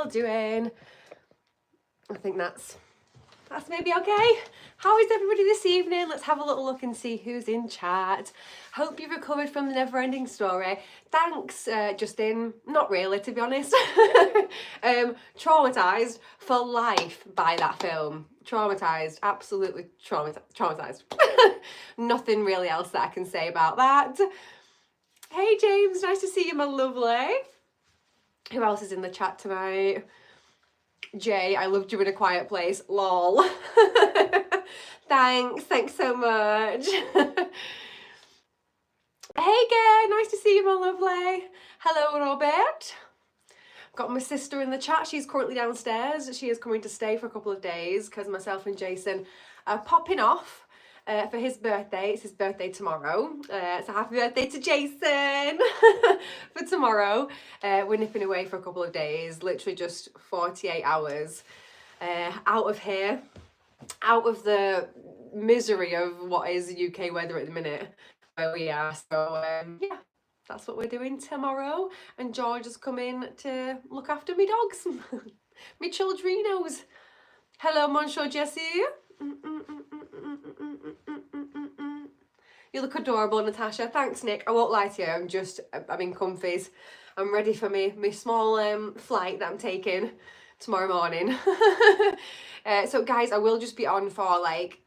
all doing? I think that's maybe okay. How is everybody this evening? Let's have a little look and see who's in chat. Hope you've recovered from the never-ending story. Thanks, Justin. Not really, to be honest. Traumatised for life by that film. Traumatised, absolutely traumatised. Nothing really else that I can say about that. Hey James, nice to see you, my lovely. Who else is in the chat tonight? Jay, I loved you in A Quiet Place. Lol. Thanks so much. Hey girl, nice to see you, my lovely. Hello, Robert. Got my sister in the chat. She's currently downstairs. She is coming to stay for a couple of days because myself and Jason are popping off for his birthday. It's his birthday tomorrow. So happy birthday to Jason for tomorrow. We're nipping away for a couple of days, literally just 48 hours out of here, out of the misery of what is UK weather at the minute where we are. So yeah, that's what we're doing tomorrow. And George has come in to look after me dogs, me childrinos. Hello, Monsieur Jesse. You look adorable, Natasha. Thanks, Nick. I won't lie to you. I'm in comfies. I'm ready for me small flight that I'm taking tomorrow morning. So guys, I will just be on for like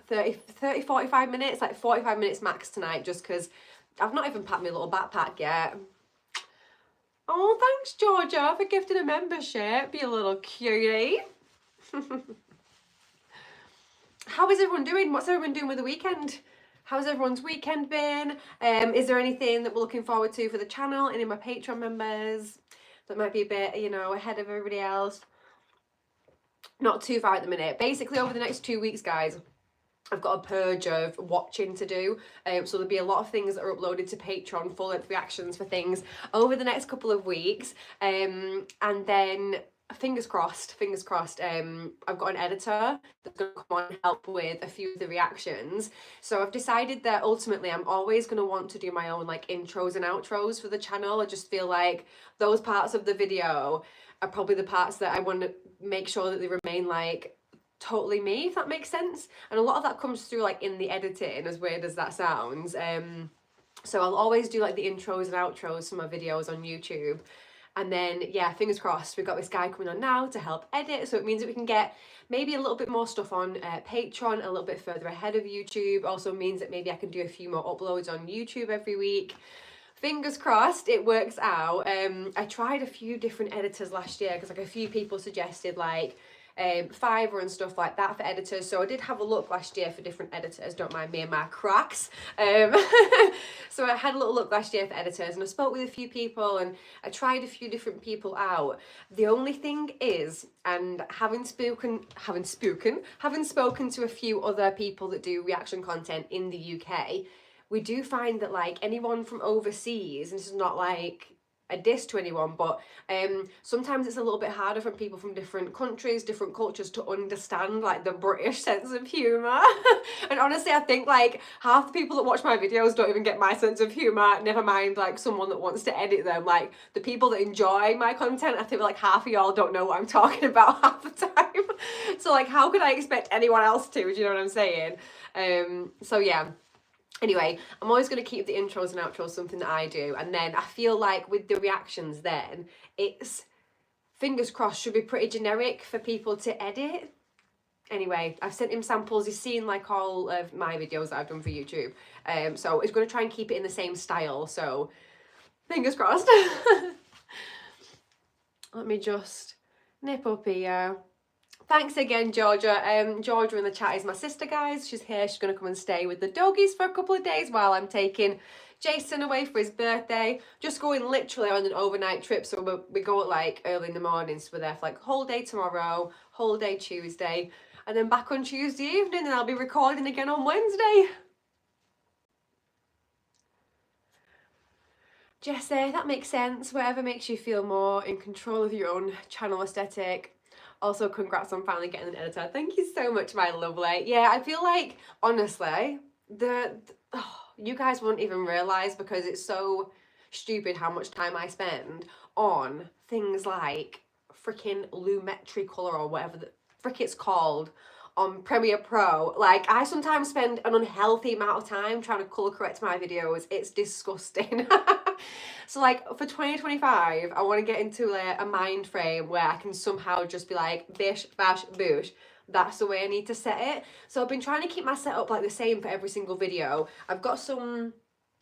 45 minutes, like 45 minutes max tonight, just because I've not even packed my little backpack yet. Oh, thanks, Georgia, for gifting a membership. You little cutie. How is everyone doing? What's everyone doing with the weekend? How's everyone's weekend been? Is there anything that we're looking forward to for the channel? Any of my Patreon members that might be a bit, you know, ahead of everybody else? Not too far at the minute. Basically, over the next 2 weeks, guys, I've got a purge of watching to do. So there'll be a lot of things that are uploaded to Patreon, full-length reactions for things over the next couple of weeks. And then fingers crossed, I've got an editor that's going to come on and help with a few of the reactions. So I've decided that ultimately I'm always going to want to do my own like intros and outros for the channel. I just feel like those parts of the video are probably the parts that I want to make sure that they remain like totally me, if that makes sense. And a lot of that comes through like in the editing, as weird as that sounds. So I'll always do like the intros and outros for my videos on YouTube. And then, yeah, fingers crossed, we've got this guy coming on now to help edit. So it means that we can get maybe a little bit more stuff on Patreon, a little bit further ahead of YouTube. Also means that maybe I can do a few more uploads on YouTube every week. Fingers crossed it works out. I tried a few different editors last year because like a few people suggested like Fiverr and stuff like that for editors. So I did have a look last year for different editors. Don't mind me and my cracks. So I had a little look last year for editors and I spoke with a few people and I tried a few different people out. The only thing is, and having spoken to a few other people that do reaction content in the UK, we do find that like anyone from overseas, and this is not like a diss to anyone, but sometimes it's a little bit harder for people from different countries, different cultures to understand like the British sense of humour. And honestly, I think like half the people that watch my videos don't even get my sense of humour, never mind like someone that wants to edit them. Like the people that enjoy my content, I think like half of y'all don't know what I'm talking about half the time. So like how could I expect anyone else to, do you know what I'm saying? So yeah. Anyway, I'm always going to keep the intros and outros something that I do. And then I feel like with the reactions then, it's, fingers crossed, should be pretty generic for people to edit. Anyway, I've sent him samples. He's seen like all of my videos that I've done for YouTube. So he's going to try and keep it in the same style. So fingers crossed. Let me just nip up here. Thanks again, Georgia. Georgia in the chat is my sister, guys. She's here. She's going to come and stay with the doggies for a couple of days while I'm taking Jason away for his birthday. Just going literally on an overnight trip. So we go at like early in the morning. So we're there for like whole day tomorrow, whole day Tuesday, and then back on Tuesday evening. And I'll be recording again on Wednesday. Jesse, that makes sense. Whatever makes you feel more in control of your own channel aesthetic. Also, congrats on finally getting an editor. Thank you so much, my lovely. Yeah, I feel like, honestly, you guys won't even realise because it's so stupid how much time I spend on things like freaking Lumetri colour or whatever the frick it's called on Premiere Pro. Like, I sometimes spend an unhealthy amount of time trying to colour correct my videos. It's disgusting. So like for 2025, I want to get into a mind frame where I can somehow just be like, bish, bash, boosh. That's the way I need to set it. So I've been trying to keep my setup like the same for every single video. I've got some,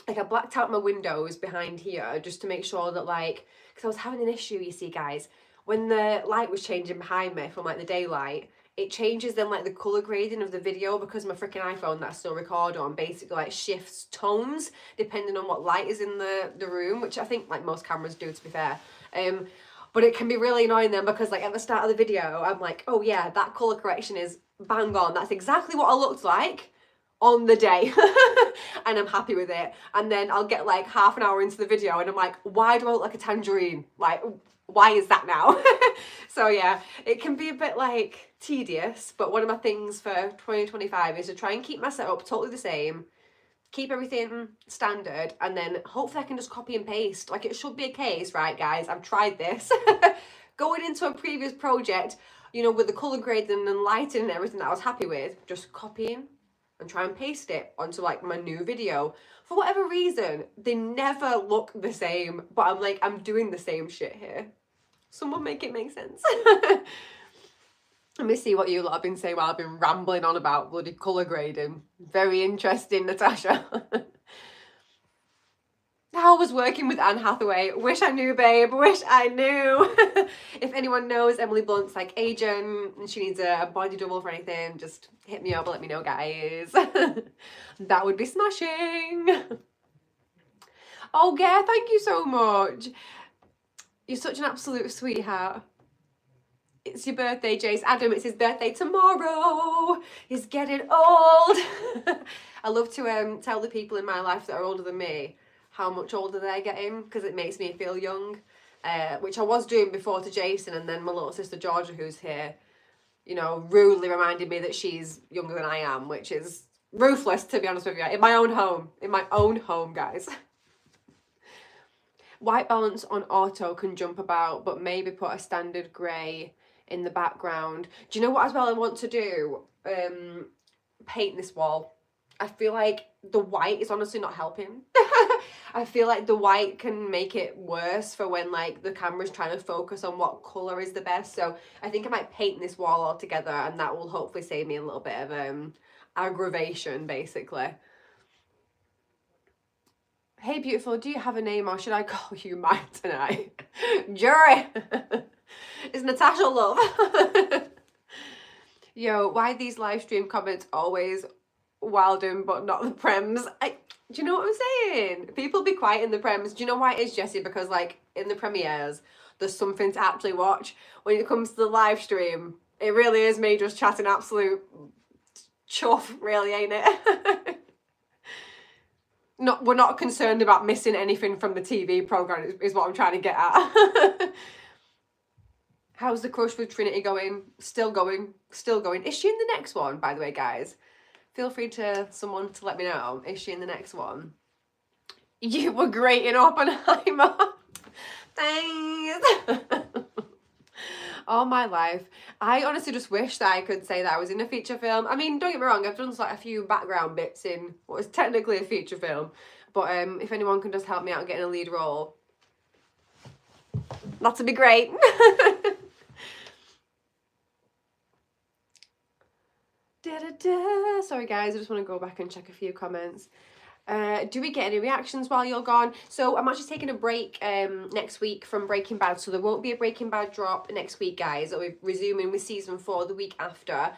like I blacked out my windows behind here just to make sure that like, because I was having an issue, you see guys, when the light was changing behind me from like the daylight, it changes then like the colour grading of the video because my freaking iPhone that I still record on basically like shifts tones depending on what light is in the room, which I think like most cameras do, to be fair. But it can be really annoying then because like at the start of the video, I'm like, oh yeah, that colour correction is bang on. That's exactly what I looked like on the day. And I'm happy with it. And then I'll get like half an hour into the video and I'm like, why do I look like a tangerine? Like, why is that now? So yeah, it can be a bit like tedious, but one of my things for 2025 is to try and keep my setup totally the same, keep everything standard, and then hopefully I can just copy and paste. Like, it should be a case, right guys, I've tried this, going into a previous project, you know, with the colour grading and lighting and everything that I was happy with, just copying and try and paste it onto like my new video. For whatever reason, they never look the same, but I'm like, I'm doing the same shit here. Someone make it make sense. Let me see what you lot have been saying while I've been rambling on about bloody colour grading. Very interesting, Natasha. How was working with Anne Hathaway? Wish I knew, babe. Wish I knew. If anyone knows Emily Blunt's like agent and she needs a body double for anything, just hit me up and let me know, guys. That would be smashing. Oh, yeah, thank you so much. You're such an absolute sweetheart. It's your birthday, Jace. Adam, it's his birthday tomorrow. He's getting old. I love to tell the people in my life that are older than me how much older they're getting because it makes me feel young, which I was doing before to Jason, and then my little sister Georgia, who's here, you know, rudely reminded me that she's younger than I am, which is ruthless, to be honest with you. In my own home, guys. White balance on auto can jump about, but maybe put a standard grey in the background. Do you know what as well I want to do? Paint this wall. I feel like the white is honestly not helping. I feel like the white can make it worse for when like the camera's trying to focus on what colour is the best. So I think I might paint this wall altogether, and that will hopefully save me a little bit of aggravation, basically. Hey beautiful, do you have a name or should I call you mine tonight? Jury! It's Natasha love. Yo, why these live stream comments always wilding but not the prems? Do you know what I'm saying? People be quiet in the prems. Do you know why it is, Jessie? Because like in the premieres, there's something to actually watch. When it comes to the live stream, it really is me just chatting absolute chuff, really, ain't it? We're not concerned about missing anything from the TV programme, is what I'm trying to get at. How's the crush with Trinity going? Still going. Still going. Is she in the next one, by the way, guys? Feel free to someone to let me know. Is she in the next one? You were great in Oppenheimer. Thanks. All my life. I honestly just wish that I could say that I was in a feature film. I mean, don't get me wrong, I've done like a few background bits in what is technically a feature film. But if anyone can just help me out getting a lead role, that'd be great. Sorry guys, I just want to go back and check a few comments. Do we get any reactions while you're gone? So I'm actually taking a break next week from Breaking Bad, so there won't be a Breaking Bad drop next week, guys. I'll be resuming with season 4 the week after.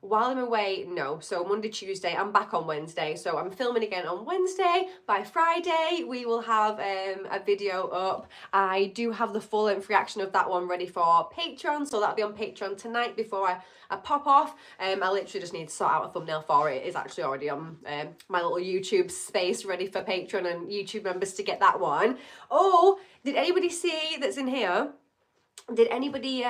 While I'm away, no. So Monday, Tuesday, I'm back on Wednesday. So I'm filming again on Wednesday. By Friday, we will have a video up. I do have the full-length reaction of that one ready for Patreon. So that'll be on Patreon tonight before I pop off. I literally just need to sort out a thumbnail for it. It's actually already on my little YouTube space ready for Patreon and YouTube members to get that one. Oh, did anybody see that's in here? Did anybody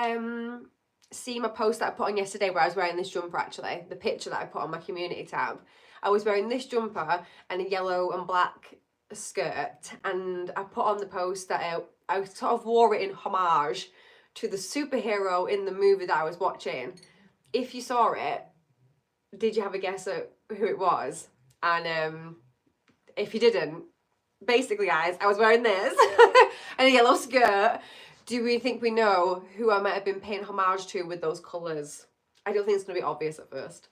see my post that I put on yesterday where I was wearing this jumper, actually? The picture that I put on my community tab. I was wearing this jumper and a yellow and black skirt, and I put on the post that I sort of wore it in homage to the superhero in the movie that I was watching. If you saw it, did you have a guess at who it was? And if you didn't, basically, guys, I was wearing this and a yellow skirt. Do we think we know who I might have been paying homage to with those colours? I don't think it's going to be obvious at first.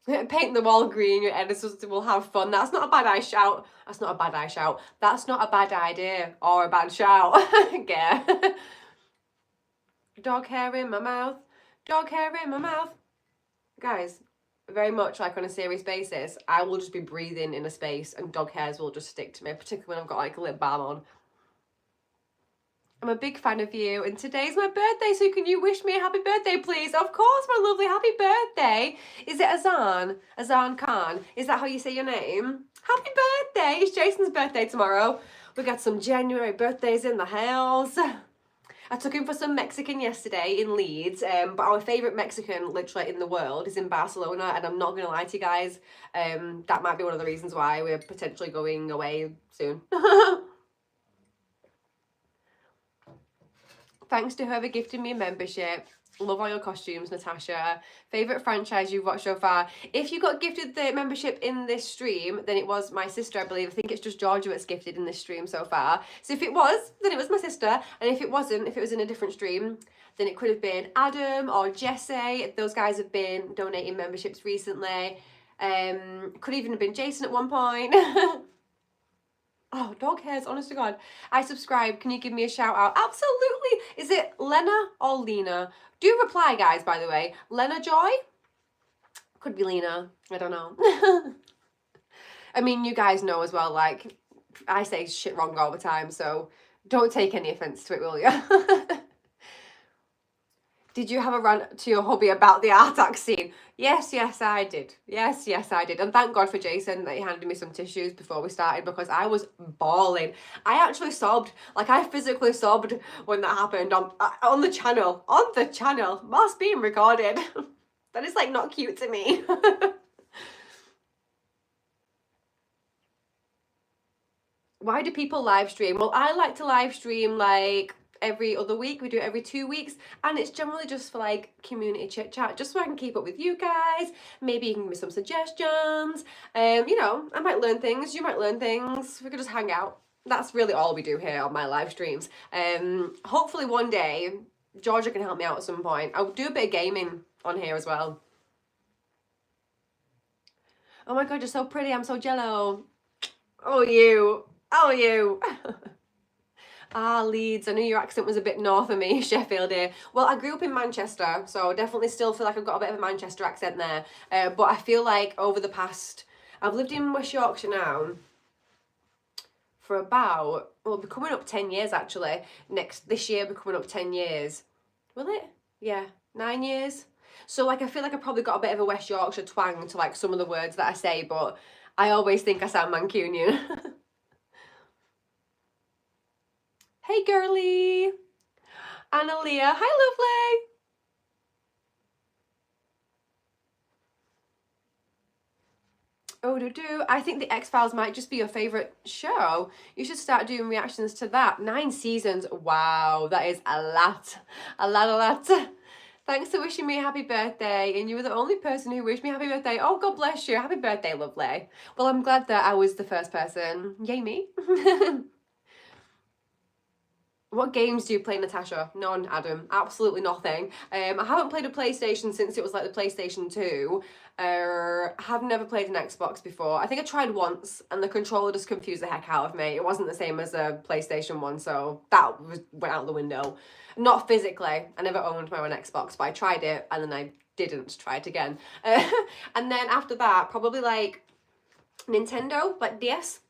Paint them all green, your editors will have fun. That's not a bad eye shout. That's not a bad eye shout. That's not a bad idea or a bad shout. Yeah. Dog hair in my mouth. Dog hair in my mouth. Guys, very much like on a serious basis, I will just be breathing in a space and dog hairs will just stick to me, particularly when I've got like a lip balm on. I'm a big fan of you, and today's my birthday, so can you wish me a happy birthday, please? Of course, my lovely, happy birthday. Is it Azan? Azan Khan? Is that how you say your name? Happy birthday! It's Jason's birthday tomorrow. We got some January birthdays in the house. I took him for some Mexican yesterday in Leeds, but our favourite Mexican literally in the world is in Barcelona, and I'm not going to lie to you guys, that might be one of the reasons why we're potentially going away soon. Thanks to whoever gifted me a membership. Love all your costumes, Natasha. Favourite franchise you've watched so far? If you got gifted the membership in this stream, then it was my sister, I believe. I think it's just Georgia that's gifted in this stream so far. So if it was, then it was my sister. And if it wasn't, if it was in a different stream, then it could have been Adam or Jesse. Those guys have been donating memberships recently. Could even have been Jason at one point. Oh, dog hairs, honest to God. I subscribe. Can you give me a shout out? Absolutely. Is it Lena or Lena? Do reply, guys, by the way. Lena Joy? Could be Lena. I don't know. I mean, you guys know as well, like, I say shit wrong all the time, so don't take any offense to it, will you? Did you have a rant to your hubby about the Artax scene? Yes, I did. Yes, I did. And thank God for Jason that he handed me some tissues before we started, because I was bawling. I actually sobbed. Like, I physically sobbed when that happened on the channel. On the channel. Whilst being recorded. That is, like, not cute to me. Why do people live stream? Well, I like to live stream, like, every other week. We do it every 2 weeks, and it's generally just for like community chit chat, just so I can keep up with you guys. Maybe you can give me some suggestions. You know, I might learn things, you might learn things. We could just hang out. That's really all we do here on my live streams. Hopefully one day Georgia can help me out at some point. I'll do a bit of gaming on here as well. Oh my God, you're so pretty. I'm so jello. Oh, you. Ah, Leeds. I knew your accent was a bit north of me, Sheffield here. Well, I grew up in Manchester, so I definitely still feel like I've got a bit of a Manchester accent there. But I feel like over the past... I've lived in West Yorkshire now for about... Well, it'll be coming up 10 years, actually. This year, will be coming up 10 years. Will it? Yeah, 9 years. So, like, I feel like I probably got a bit of a West Yorkshire twang to, like, some of the words that I say, but I always think I sound Mancunian. Hey, girly. Annalia. Hi, lovely. Oh, I think the X-Files might just be your favourite show. You should start doing reactions to that. 9 seasons. Wow, that is a lot. A lot. Thanks for wishing me a happy birthday. And you were the only person who wished me a happy birthday. Oh, God bless you. Happy birthday, lovely. Well, I'm glad that I was the first person. Yay, me. What games do you play, Natasha? None, Adam. Absolutely nothing. I haven't played a PlayStation since it was like the PlayStation 2. I have never played an Xbox before. I think I tried once and the controller just confused the heck out of me. It wasn't the same as a PlayStation 1, so that went out the window. Not physically. I never owned my own Xbox, but I tried it and then I didn't try it again. And then after that, probably like Nintendo, like DS,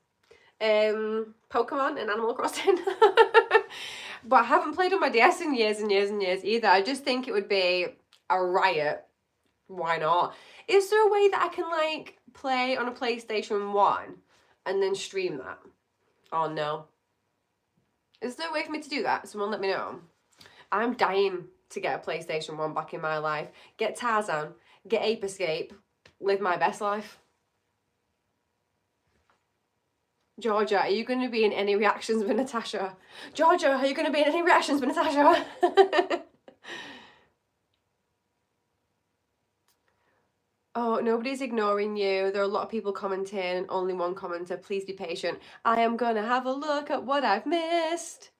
Pokemon and Animal Crossing. But I haven't played on my DS in years and years and years either. I just think it would be a riot. Why not? Is there a way that I can like play on a PlayStation 1 and then stream that? Oh no. Is there a way for me to do that? Someone let me know. I'm dying to get a PlayStation 1 back in my life. Get Tarzan, get Ape Escape, live my best life. Georgia, are you going to be in any reactions with Natasha? Georgia, are you going to be in any reactions with Natasha? Oh, nobody's ignoring you. There are a lot of people commenting, only one commenter. Please be patient. I am going to have a look at what I've missed.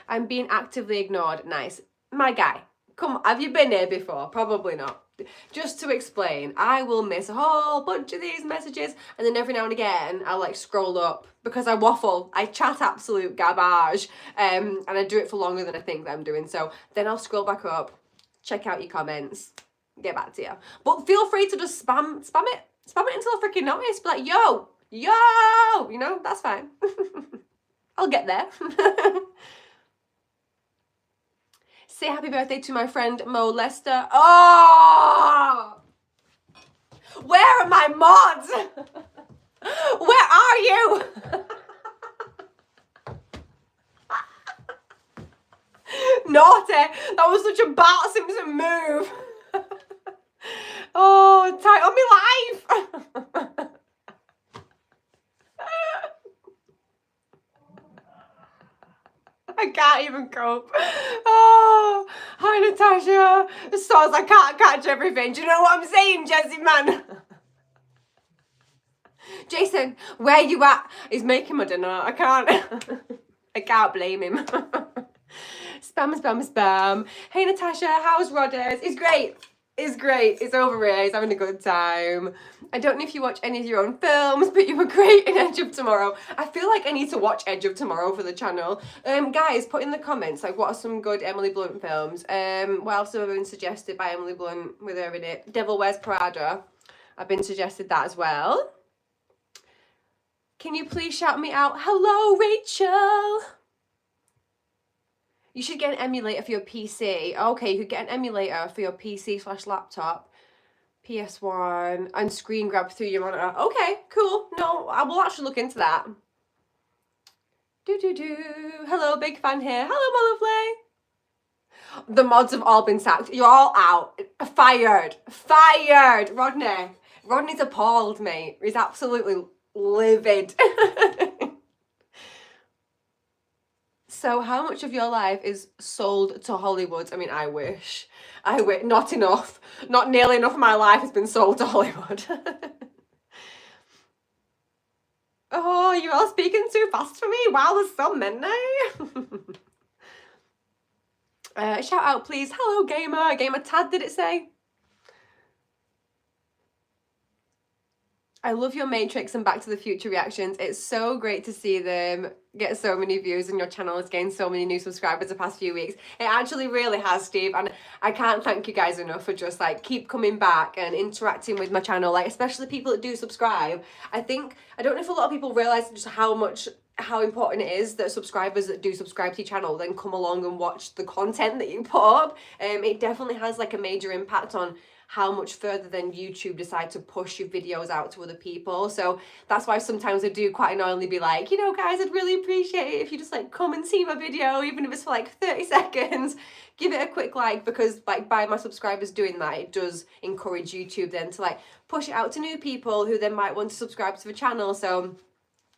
I'm being actively ignored. Nice. My guy, come on, have you been here before? Probably not. Just to explain, I will miss a whole bunch of these messages, and then every now and again I'll like scroll up because I waffle. I chat absolute garbage, and I do it for longer than I think that I'm doing. So then I'll scroll back up, check out your comments, get back to you. But feel free to just spam it until I freaking notice. Be like, yo, you know, that's fine. I'll get there. Say happy birthday to my friend Mo Lester. Oh! Where are my mods? Where are you? Naughty. That was such a Bart Simpson move. Oh, tight on me life. I can't even cope. Oh, hi Natasha. Soz, I can't catch everything. Do you know what I'm saying, Jesse, man? Jason, where you at? He's making my dinner. I can't blame him. Spam. Hey Natasha, how's Rodders? It's great. It's over here. He's having a good time. I don't know if you watch any of your own films, but you were great in Edge of Tomorrow. I feel like I need to watch Edge of Tomorrow for the channel. Guys, put in the comments, like, what are some good Emily Blunt films? What else have been suggested by Emily Blunt with her in it? Devil Wears Prada. I've been suggested that as well. Can you please shout me out? Hello, Rachel. You should get an emulator for your PC. Okay, you could get an emulator for your PC/laptop, PS1, and screen grab through your monitor. Okay, cool. No, I will actually look into that. Hello, big fan here. Hello, my lovely. The mods have all been sacked. You're all out. Fired. Rodney. Rodney's appalled, mate. He's absolutely livid. So how much of your life is sold to Hollywood? I mean, I wish. Not enough. Not nearly enough of my life has been sold to Hollywood. Oh, you're all speaking too fast for me. Wow, there's so many. Shout out, please. Hello, Gamer. Gamer Tad, did it say? I love your Matrix and Back to the Future reactions. It's so great to see them get so many views, and your channel has gained so many new subscribers the past few weeks. It actually really has, Steve, and I can't thank you guys enough for just like keep coming back and interacting with my channel, like especially people that do subscribe. I don't know if a lot of people realize just how important it is that subscribers that do subscribe to your channel then come along and watch the content that you put up. It definitely has like a major impact on how much further than YouTube decide to push your videos out to other people. So that's why sometimes I do quite annoyingly be like, you know, guys, I'd really appreciate it if you just like come and see my video, even if it's for like 30 seconds, give it a quick like, because like by my subscribers doing that, it does encourage YouTube then to like push it out to new people who then might want to subscribe to the channel. So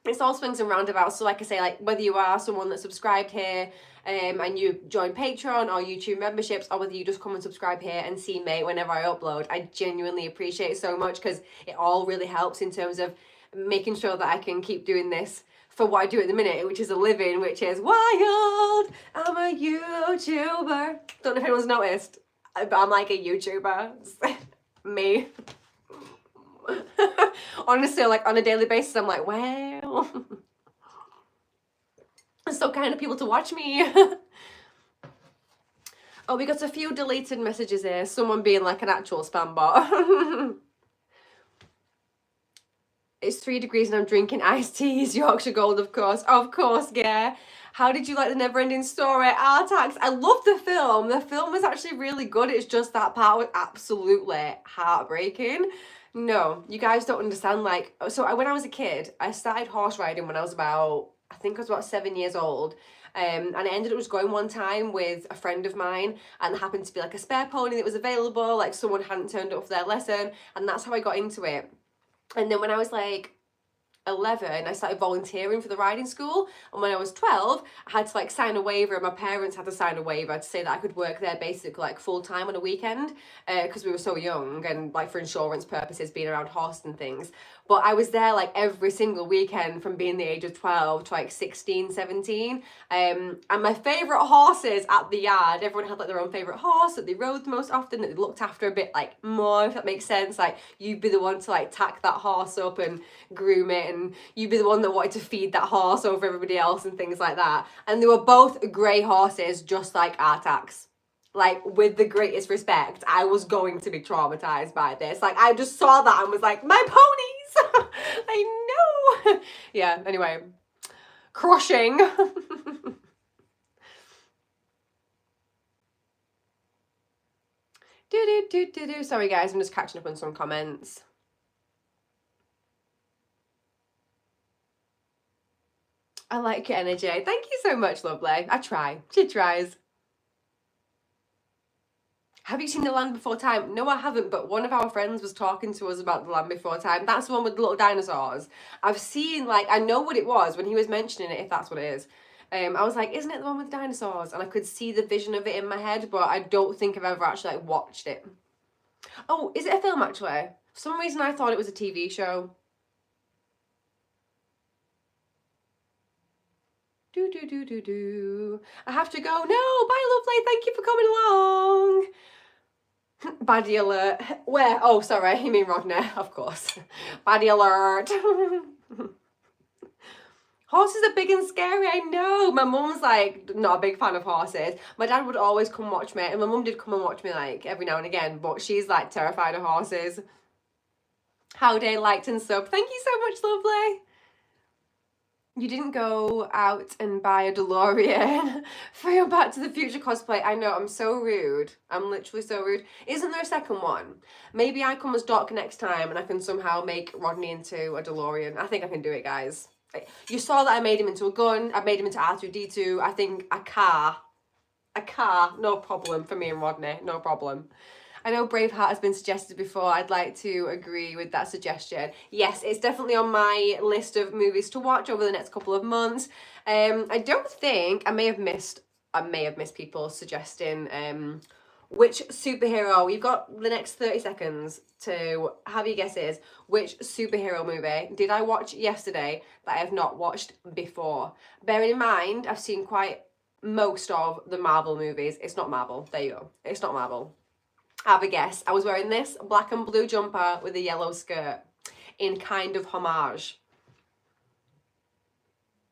it's all swings and roundabouts. So like I say, like whether you are someone that subscribed here and you join Patreon or YouTube memberships, or whether you just come and subscribe here and see me whenever I upload, I genuinely appreciate it so much, because it all really helps in terms of making sure that I can keep doing this for what I do at the minute, which is a living, which is wild. I'm a YouTuber. Don't know if anyone's noticed, but I'm like a YouTuber. Me. Honestly, like on a daily basis, I'm like, wow. It's so kind of people to watch me. Oh, we got a few deleted messages here. Someone being like an actual spam bot. It's 3 degrees and I'm drinking iced teas. Yorkshire Gold, of course. Of course, yeah. How did you like the Neverending Story? Artax, I loved the film. The film was actually really good. It's just that part was absolutely heartbreaking. No, you guys don't understand. Like, so when I was a kid, I started horse riding when I was about, I think I was about 7 years old. And I ended up just going one time with a friend of mine, and there happened to be like a spare pony that was available, like someone hadn't turned up for their lesson, and that's how I got into it. And then when I was like 11, I started volunteering for the riding school, and when I was 12, I had to like sign a waiver, and my parents had to sign a waiver to say that I could work there basically like full time on a weekend, because we were so young, and like for insurance purposes, being around horses and things. But I was there like every single weekend from being the age of 12 to like 16, 17. And my favourite horses at the yard, everyone had like their own favourite horse that they rode the most often, that they looked after a bit like more, if that makes sense. Like you'd be the one to like tack that horse up and groom it, and you'd be the one that wanted to feed that horse over everybody else and things like that. And they were both grey horses, just like Artax. Like, with the greatest respect, I was going to be traumatized by this. Like, I just saw that and was like, my ponies! I know! Yeah, anyway. Crushing. Sorry, guys, I'm just catching up on some comments. I like your energy. Thank you so much, lovely. I try. She tries. Have you seen The Land Before Time? No, I haven't, but one of our friends was talking to us about The Land Before Time. That's the one with the little dinosaurs. I've seen, like, I know what it was when he was mentioning it, if that's what it is. I was like, isn't it the one with the dinosaurs? And I could see the vision of it in my head, but I don't think I've ever actually, like, watched it. Oh, is it a film, actually? For some reason, I thought it was a TV show. I have to go. No, bye, lovely. Thank you for coming along. Baddie alert. Where? Oh, sorry, you mean Rodney, of course. Baddie alert. Horses are big and scary, I know. My mum's like not a big fan of horses. My dad would always come watch me, and my mum did come and watch me like every now and again, but she's like terrified of horses. Howdy, liked and sub. Thank you so much, lovely. You didn't go out and buy a DeLorean for your Back to the Future cosplay. I know, I'm so rude. I'm literally so rude. Isn't there a second one? Maybe I come as Doc next time and I can somehow make Rodney into a DeLorean. I think I can do it, guys. You saw that I made him into a gun. I made him into R2-D2. I think a car, no problem for me and Rodney, no problem. I know Braveheart has been suggested before. I'd like to agree with that suggestion. Yes, it's definitely on my list of movies to watch over the next couple of months. I don't think, I may have missed people suggesting which superhero. You've got the next 30 seconds to have your guesses. Which superhero movie did I watch yesterday that I have not watched before? Bearing in mind, I've seen quite most of the Marvel movies. It's not Marvel. There you go. It's not Marvel. Have a guess. I was wearing this black and blue jumper with a yellow skirt in kind of homage.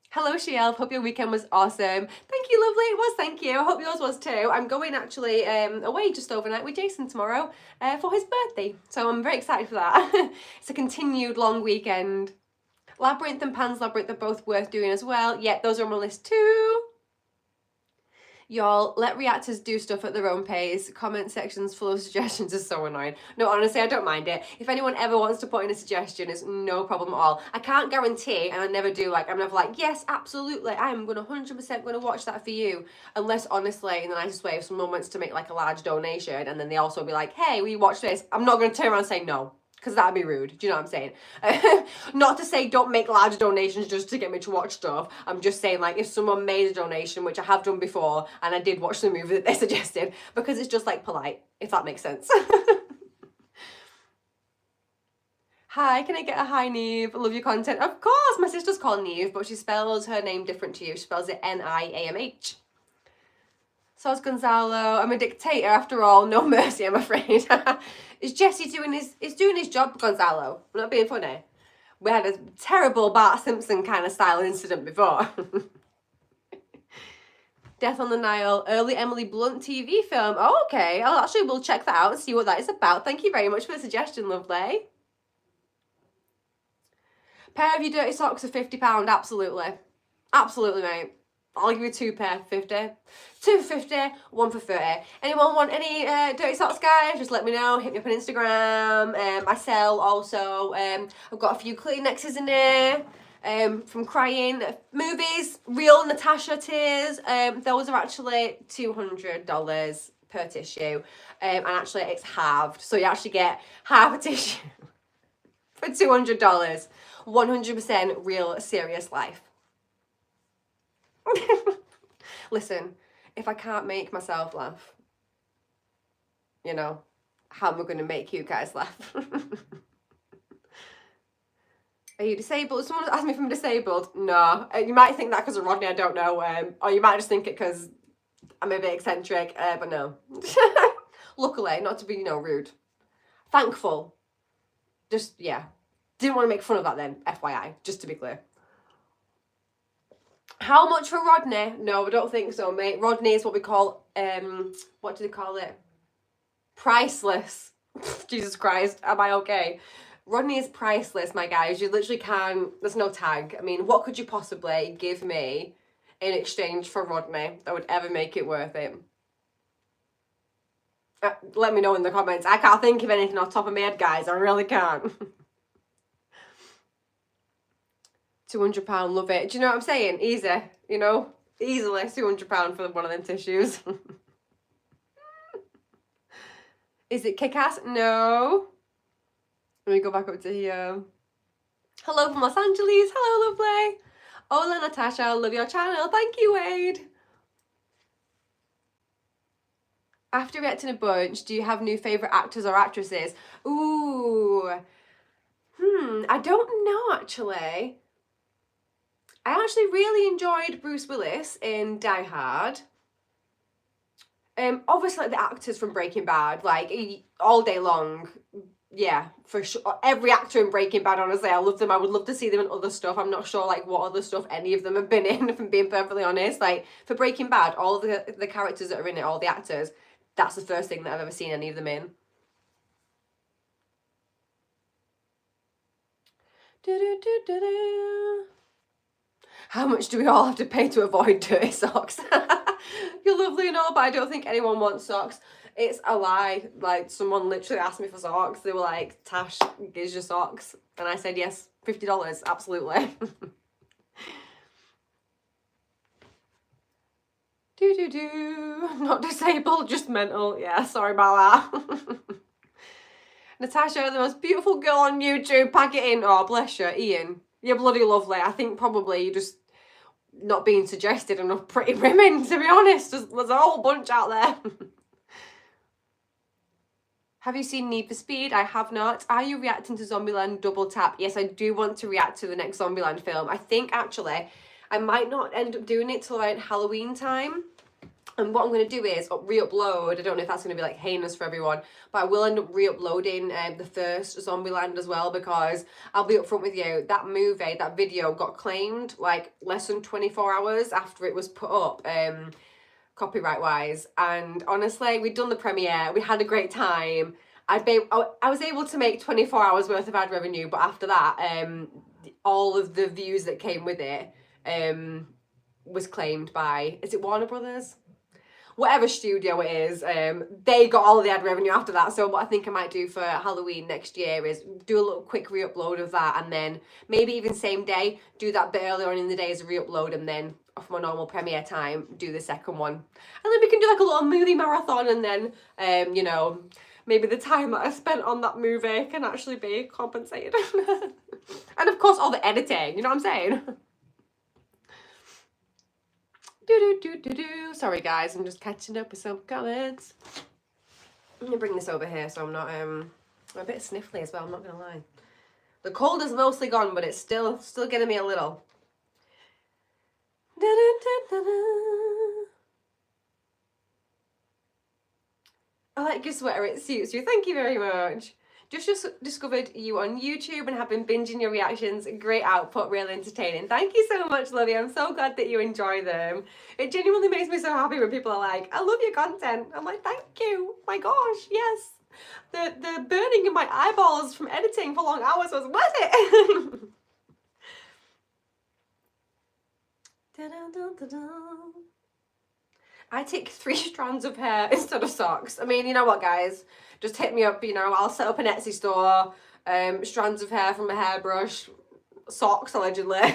Hello, Shiel. Hope your weekend was awesome. Thank you, lovely. It was, thank you. I hope yours was too. I'm going actually away just overnight with Jason tomorrow for his birthday. So I'm very excited for that. It's a continued long weekend. Labyrinth and Pan's Labyrinth are both worth doing as well. Yeah, those are on my list too. Y'all, let reactors do stuff at their own pace. Comment sections full of suggestions is so annoying. No, honestly, I don't mind it. If anyone ever wants to put in a suggestion, it's no problem at all. I can't guarantee, and I never do, like, I'm never like, yes, absolutely, I'm going to 100% going to watch that for you. Unless, honestly, in the nicest way, if someone wants to make, like, a large donation, and then they also be like, hey, will you watch this? I'm not going to turn around and say no. Because that'd be rude. Do you know what I'm saying? Not to say don't make large donations just to get me to watch stuff. I'm just saying, like, if someone made a donation, which I have done before, and I did watch the movie that they suggested, because it's just, like, polite, if that makes sense. Hi, can I get a hi, Neve? I love your content. Of course, my sister's called Neve, but she spells her name different to you. She spells it Niamh. So is Gonzalo. I'm a dictator after all. No mercy, I'm afraid. Is Jesse doing his job, Gonzalo? I'm not being funny. We had a terrible Bart Simpson kind of style incident before. Death on the Nile, early Emily Blunt TV film. Oh, okay. We'll check that out and see what that is about. Thank you very much for the suggestion, lovely. Pair of your dirty socks are £50. Absolutely. Absolutely, mate. I'll give you 2 pair for 50. 2 for 50, 1 for 30. Anyone want any dirty socks, guys? Just let me know. Hit me up on Instagram. I sell also. I've got a few Kleenexes in there from crying. Movies, real Natasha tears. Those are actually $200 per tissue. And actually it's halved. So you actually get half a tissue for $200. 100% real, serious life. Listen, if I can't make myself laugh, you know, how am I going to make you guys laugh? Are you disabled? Someone asked me if I'm disabled. No. You might think that because of Rodney, I don't know. Or you might just think it because I'm a bit eccentric, but no. Luckily, not to be, you know, rude. Thankful. Just, yeah. Didn't want to make fun of that then, FYI, just to be clear. How much for Rodney? No, I don't think so, mate. Rodney is what we call, what do they call it? Priceless. Jesus Christ, am I okay? Rodney is priceless, my guys. You literally can't, there's no tag. I mean, what could you possibly give me in exchange for Rodney that would ever make it worth it? Let me know in the comments. I can't think of anything off the top of my head, guys. I really can't. £200, love it. Do you know what I'm saying? Easy, you know? Easily £200 for one of them tissues. Is it kick-ass? No. Let me go back up to here. Hello from Los Angeles. Hello, lovely. Hola, Natasha. I love your channel. Thank you, Wade. After reacting a bunch, do you have new favourite actors or actresses? Ooh. I don't know, actually. I actually really enjoyed Bruce Willis in Die Hard. Obviously, like, the actors from Breaking Bad, like, all day long. Yeah, for sure. Every actor in Breaking Bad, honestly, I love them. I would love to see them in other stuff. I'm not sure, like, what other stuff any of them have been in, if I'm being perfectly honest. Like, for Breaking Bad, all of the characters that are in it, all the actors, that's the first thing that I've ever seen any of them in. How much do we all have to pay to avoid dirty socks? You're lovely and all, but I don't think anyone wants socks. It's a lie. Like, someone literally asked me for socks. They were like, Tash, gives you socks? And I said, yes, $50, absolutely. Not disabled, just mental. Yeah, sorry about that. Natasha, the most beautiful girl on YouTube, pack it in. Oh, bless you, Ian. You're bloody lovely. I think probably you just not being suggested enough pretty women, to be honest. There's a whole bunch out there. Have you seen Need for Speed? I have not. Are you reacting to Zombieland Double Tap? Yes, I do want to react to the next Zombieland film. I think, actually, I might not end up doing it till around Halloween time. And what I'm going to do is re-upload. I don't know if that's going to be like heinous for everyone, but I will end up re-uploading the first Zombieland as well, because I'll be upfront with you, that movie, that video got claimed like less than 24 hours after it was put up, copyright wise. And honestly, we'd done the premiere, we had a great time. I was able to make 24 hours worth of ad revenue, but after that, all of the views that came with it was claimed by, is it Warner Brothers? Whatever studio it is, they got all of the ad revenue after that. So what I think I might do for Halloween next year is do a little quick re-upload of that, and then maybe even same day, do that bit earlier on in the day as a re-upload, and then off my normal premiere time, do the second one. And then we can do like a little movie marathon, and then, you know, maybe the time that I spent on that movie can actually be compensated. And of course, all the editing, you know what I'm saying? Sorry guys, I'm just catching up with some comments. I'm gonna bring this over here so I'm not I'm a bit sniffly as well, I'm not gonna lie. The cold is mostly gone, but it's still getting me a little. I like your sweater, it suits you. Thank you very much. Just discovered you on YouTube and have been binging your reactions. Great output, really entertaining. Thank you so much, Lovey. I'm so glad that you enjoy them. It genuinely makes me so happy when people are like, I love your content. I'm like, thank you. My gosh, yes. The burning in my eyeballs from editing for long hours was worth it. I take 3 strands of hair instead of socks. I mean, you know what, guys? Just hit me up, you know, I'll set up an Etsy store, strands of hair from a hairbrush, socks, allegedly.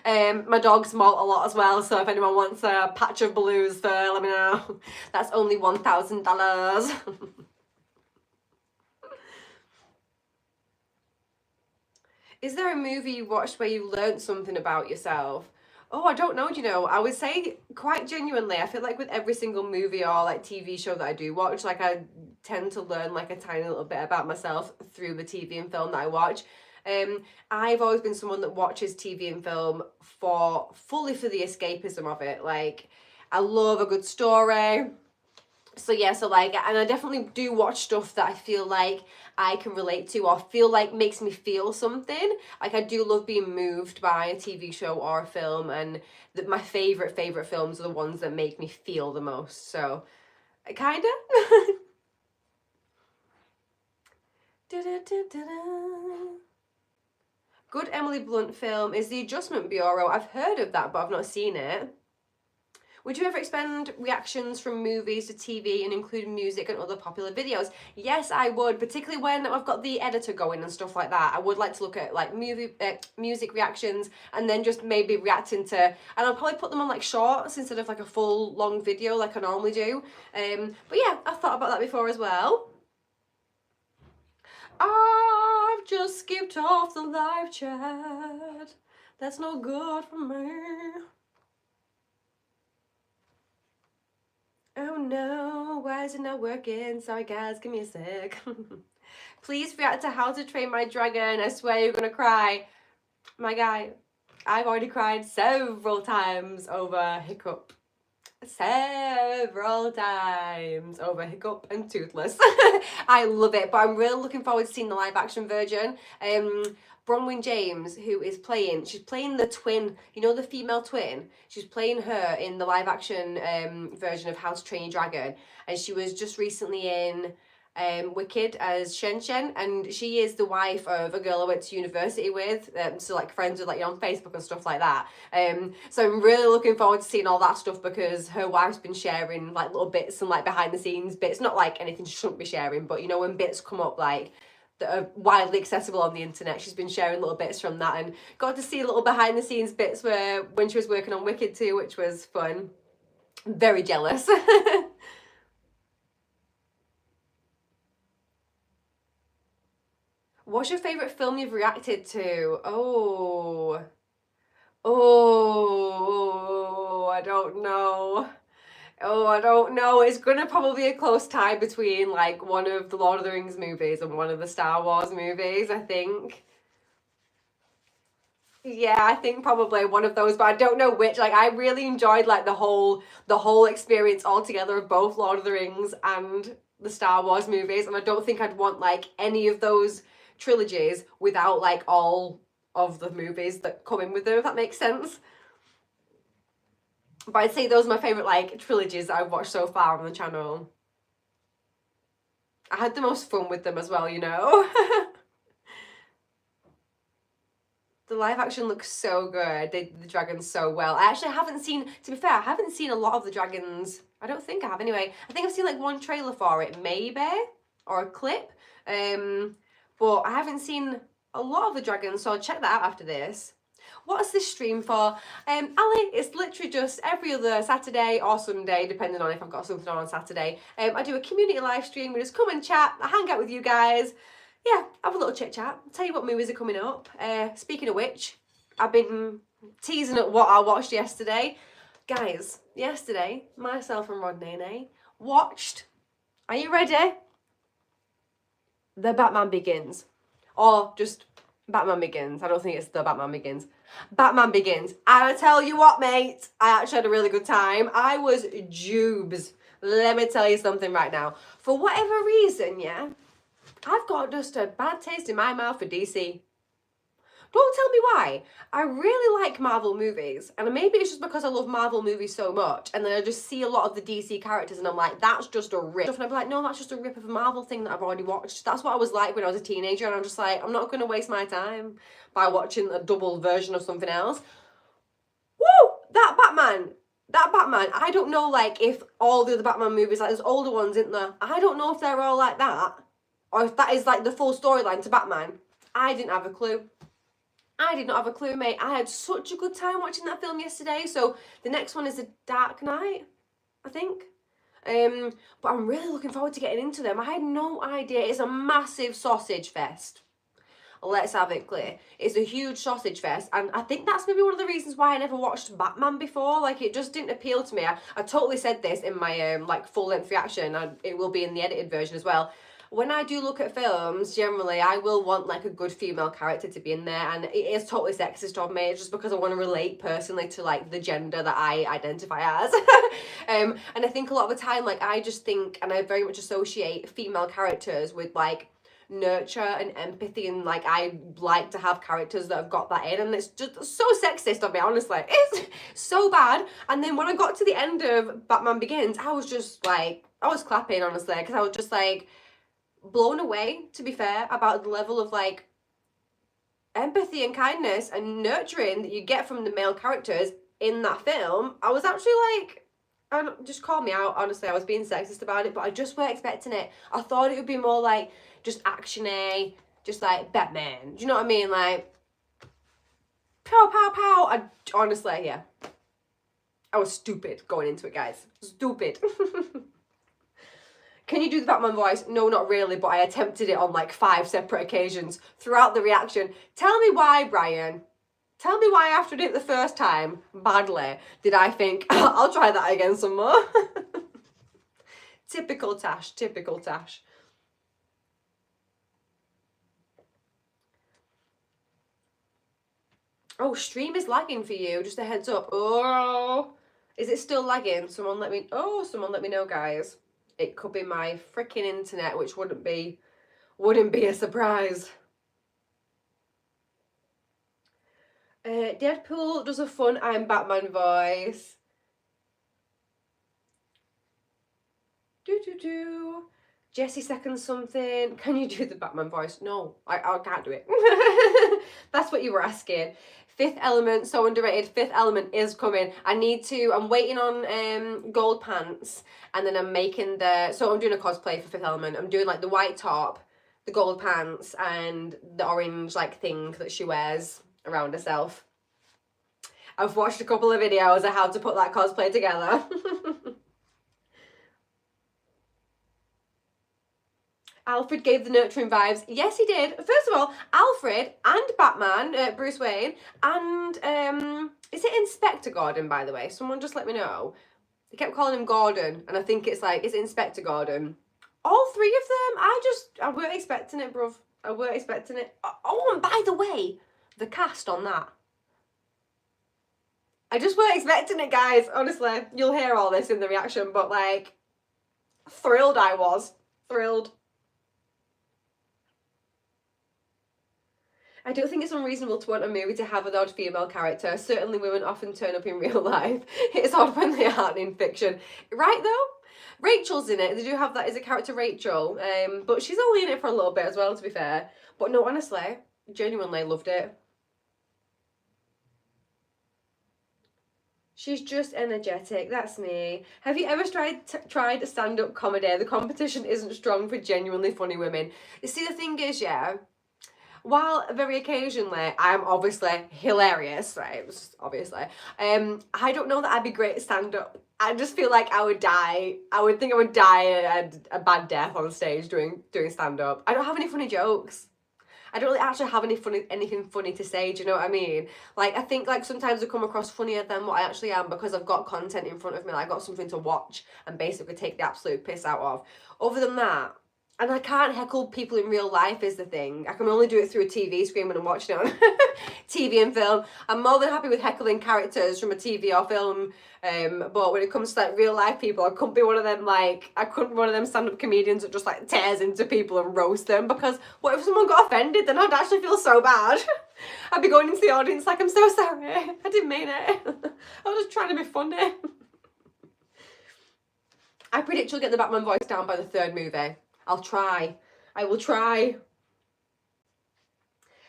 My dogs molt a lot as well, so if anyone wants a patch of blues fur, let me know. That's only $1,000. Is there a movie you watched where you learnt something about yourself? Oh, I don't know, I would say quite genuinely, I feel like with every single movie or like TV show that I do watch, like I tend to learn like a tiny little bit about myself through the TV and film that I watch. I've always been someone that watches TV and film fully for the escapism of it. Like, I love a good story. So yeah, so like, and I definitely do watch stuff that I feel like I can relate to or feel like makes me feel something. Like, I do love being moved by a TV show or a film, and my favorite films are the ones that make me feel the most. So kind of. Good Emily Blunt film is The Adjustment Bureau. I've heard of that, but I've not seen it. Would you ever expand reactions from movies to TV and include music and other popular videos? Yes, I would, particularly when I've got the editor going and stuff like that. I would like to look at like music reactions and then just maybe reacting to, and I'll probably put them on like shorts instead of like a full long video like I normally do. But yeah, I've thought about that before as well. I've just skipped off the live chat. That's no good for me. Oh no, why is it not working? Sorry guys, give me a sec. Please react to How to Train My Dragon. I swear you're gonna cry. My guy, I've already cried several times over Hiccup. Several times over Hiccup and Toothless. I love it, but I'm really looking forward to seeing the live action version. Bronwyn James, who is she's playing the twin, the female twin. She's playing her in the live action version of How to Train Your Dragon, and she was just recently in Wicked as Shen Shen, and she is the wife of a girl I went to university with, so like friends with like on Facebook and stuff like that. So I'm really looking forward to seeing all that stuff, because her wife's been sharing like little bits and like behind the scenes bits, not like anything she shouldn't be sharing, but when bits come up like that are widely accessible on the internet, she's been sharing little bits from that, and got to see little behind the scenes bits when she was working on Wicked too, which was fun. Very jealous. What's your favourite film you've reacted to? I don't know. I don't know. It's gonna probably be a close tie between like one of the Lord of the Rings movies and one of the Star Wars movies, I think. Yeah, I think probably one of those, but I don't know which. Like, I really enjoyed like the whole experience altogether of both Lord of the Rings and the Star Wars movies, and I don't think I'd want like any of those trilogies without like all of the movies that come in with them, if that makes sense. But I'd say those are my favourite like trilogies that I've watched so far on the channel. I had the most fun with them as well, The live action looks so good. They did the dragons so well. I actually haven't seen, to be fair, I haven't seen a lot of the dragons. I don't think I have anyway. I think I've seen like one trailer for it, maybe, or a clip. But I haven't seen a lot of the dragons, so I'll check that out after this. What's this stream for? Ali, it's literally just every other Saturday or Sunday, depending on if I've got something on Saturday. I do a community live stream. We just come and chat. I hang out with you guys. Yeah, have a little chit chat. Tell you what movies are coming up. Speaking of which, I've been teasing at what I watched yesterday. Guys, yesterday, myself and Rodney watched, are you ready? The Batman Begins. Or just Batman Begins. I don't think it's The Batman Begins. Batman Begins. And I tell you what, mate, I actually had a really good time. I was jubes. Let me tell you something right now. For whatever reason, yeah, I've got just a bad taste in my mouth for DC. Don't tell me why. I really like Marvel movies, and maybe it's just because I love Marvel movies so much, and then I just see a lot of the DC characters and I'm like, that's just a rip. And I'd be like, no, that's just a rip of a Marvel thing that I've already watched. That's what I was like when I was a teenager, and I'm just like, I'm not going to waste my time by watching a double version of something else. Woo! That Batman, I don't know like if all the other Batman movies, like there's older ones, isn't there? I don't know if they're all like that, or if that is like the full storyline to Batman. I didn't have a clue. I did not have a clue, mate. I had such a good time watching that film yesterday. So the next one is The Dark Knight, I think. But I'm really looking forward to getting into them. I had no idea. It's a massive sausage fest. Let's have it clear. It's a huge sausage fest, and I think that's maybe one of the reasons why I never watched Batman before. Like, it just didn't appeal to me. I totally said this in my like full-length reaction, and it will be in the edited version as well. When I do look at films, generally, I will want like a good female character to be in there, and it is totally sexist of me, just because I want to relate personally to like the gender that I identify as. And I think a lot of the time, like, I just think, and I very much associate female characters with like nurture and empathy, and like I like to have characters that have got that in, and it's just so sexist of me, honestly. It's so bad. And then when I got to the end of Batman Begins, I was just like, I was clapping, honestly, because I was just like blown away, to be fair, about the level of like empathy and kindness and nurturing that you get from the male characters in that film. I was actually like, just call me out, honestly, I was being sexist about it, but I just weren't expecting it. I thought it would be more like just action-y, just like Batman. Do you know what I mean? Like, pow, pow, pow. Honestly, yeah. I was stupid going into it, guys. Stupid. Can you do the Batman voice? No, not really, but I attempted it on like 5 separate occasions throughout the reaction. Tell me why, Brian. Tell me why after I did it the first time, badly, did I think, I'll try that again some more. Typical Tash, typical Tash. Oh, stream is lagging for you, just a heads up. Oh, is it still lagging? Someone let me know, guys. It could be my freaking internet, which wouldn't be a surprise. Deadpool does a fun I'm Batman voice. Jessie seconds something. Can you do the Batman voice? No, I can't do it. That's what you were asking. Fifth Element, so underrated. Fifth Element is coming. I'm waiting on gold pants, and then I'm making so I'm doing a cosplay for Fifth Element. I'm doing like the white top, the gold pants, and the orange like thing that she wears around herself. I've watched a couple of videos of how to put that cosplay together. Alfred gave the nurturing vibes. Yes, he did. First of all, Alfred and Batman, Bruce Wayne, and is it Inspector Gordon, by the way? Someone just let me know. They kept calling him Gordon, and I think it's like, is it Inspector Gordon? All 3 of them. I weren't expecting it, bruv. I weren't expecting it. Oh, and by the way, the cast on that. I just weren't expecting it, guys. Honestly, you'll hear all this in the reaction, but like, thrilled I was. Thrilled. I don't think it's unreasonable to want a movie to have an odd female character. Certainly women often turn up in real life. It's odd when they aren't in fiction. Right, though? Rachel's in it. They do have that as a character, Rachel. But she's only in it for a little bit as well, to be fair. But no, honestly, genuinely loved it. She's just energetic. That's me. Have you ever tried stand-up comedy? The competition isn't strong for genuinely funny women. You see, the thing is, yeah, while very occasionally I'm obviously hilarious, right? Obviously, I don't know that I'd be great at stand-up. I just feel like I would die. I would think I would die a bad death on stage doing stand-up. I don't have any funny jokes. I don't really actually have anything funny to say, do you know what I mean? Like, I think like sometimes I come across funnier than what I actually am because I've got content in front of me, like I've got something to watch and basically take the absolute piss out of. Other than that, and I can't heckle people in real life is the thing. I can only do it through a TV screen when I'm watching it on TV and film. I'm more than happy with heckling characters from a TV or film. But when it comes to like real life people, I couldn't be one of them stand-up comedians that just like tears into people and roast them, because what if someone got offended? Then I'd actually feel so bad. I'd be going into the audience like, I'm so sorry. I didn't mean it. I was just trying to be funny. I predict you'll get the Batman voice down by the 3rd movie. I'll try. I will try.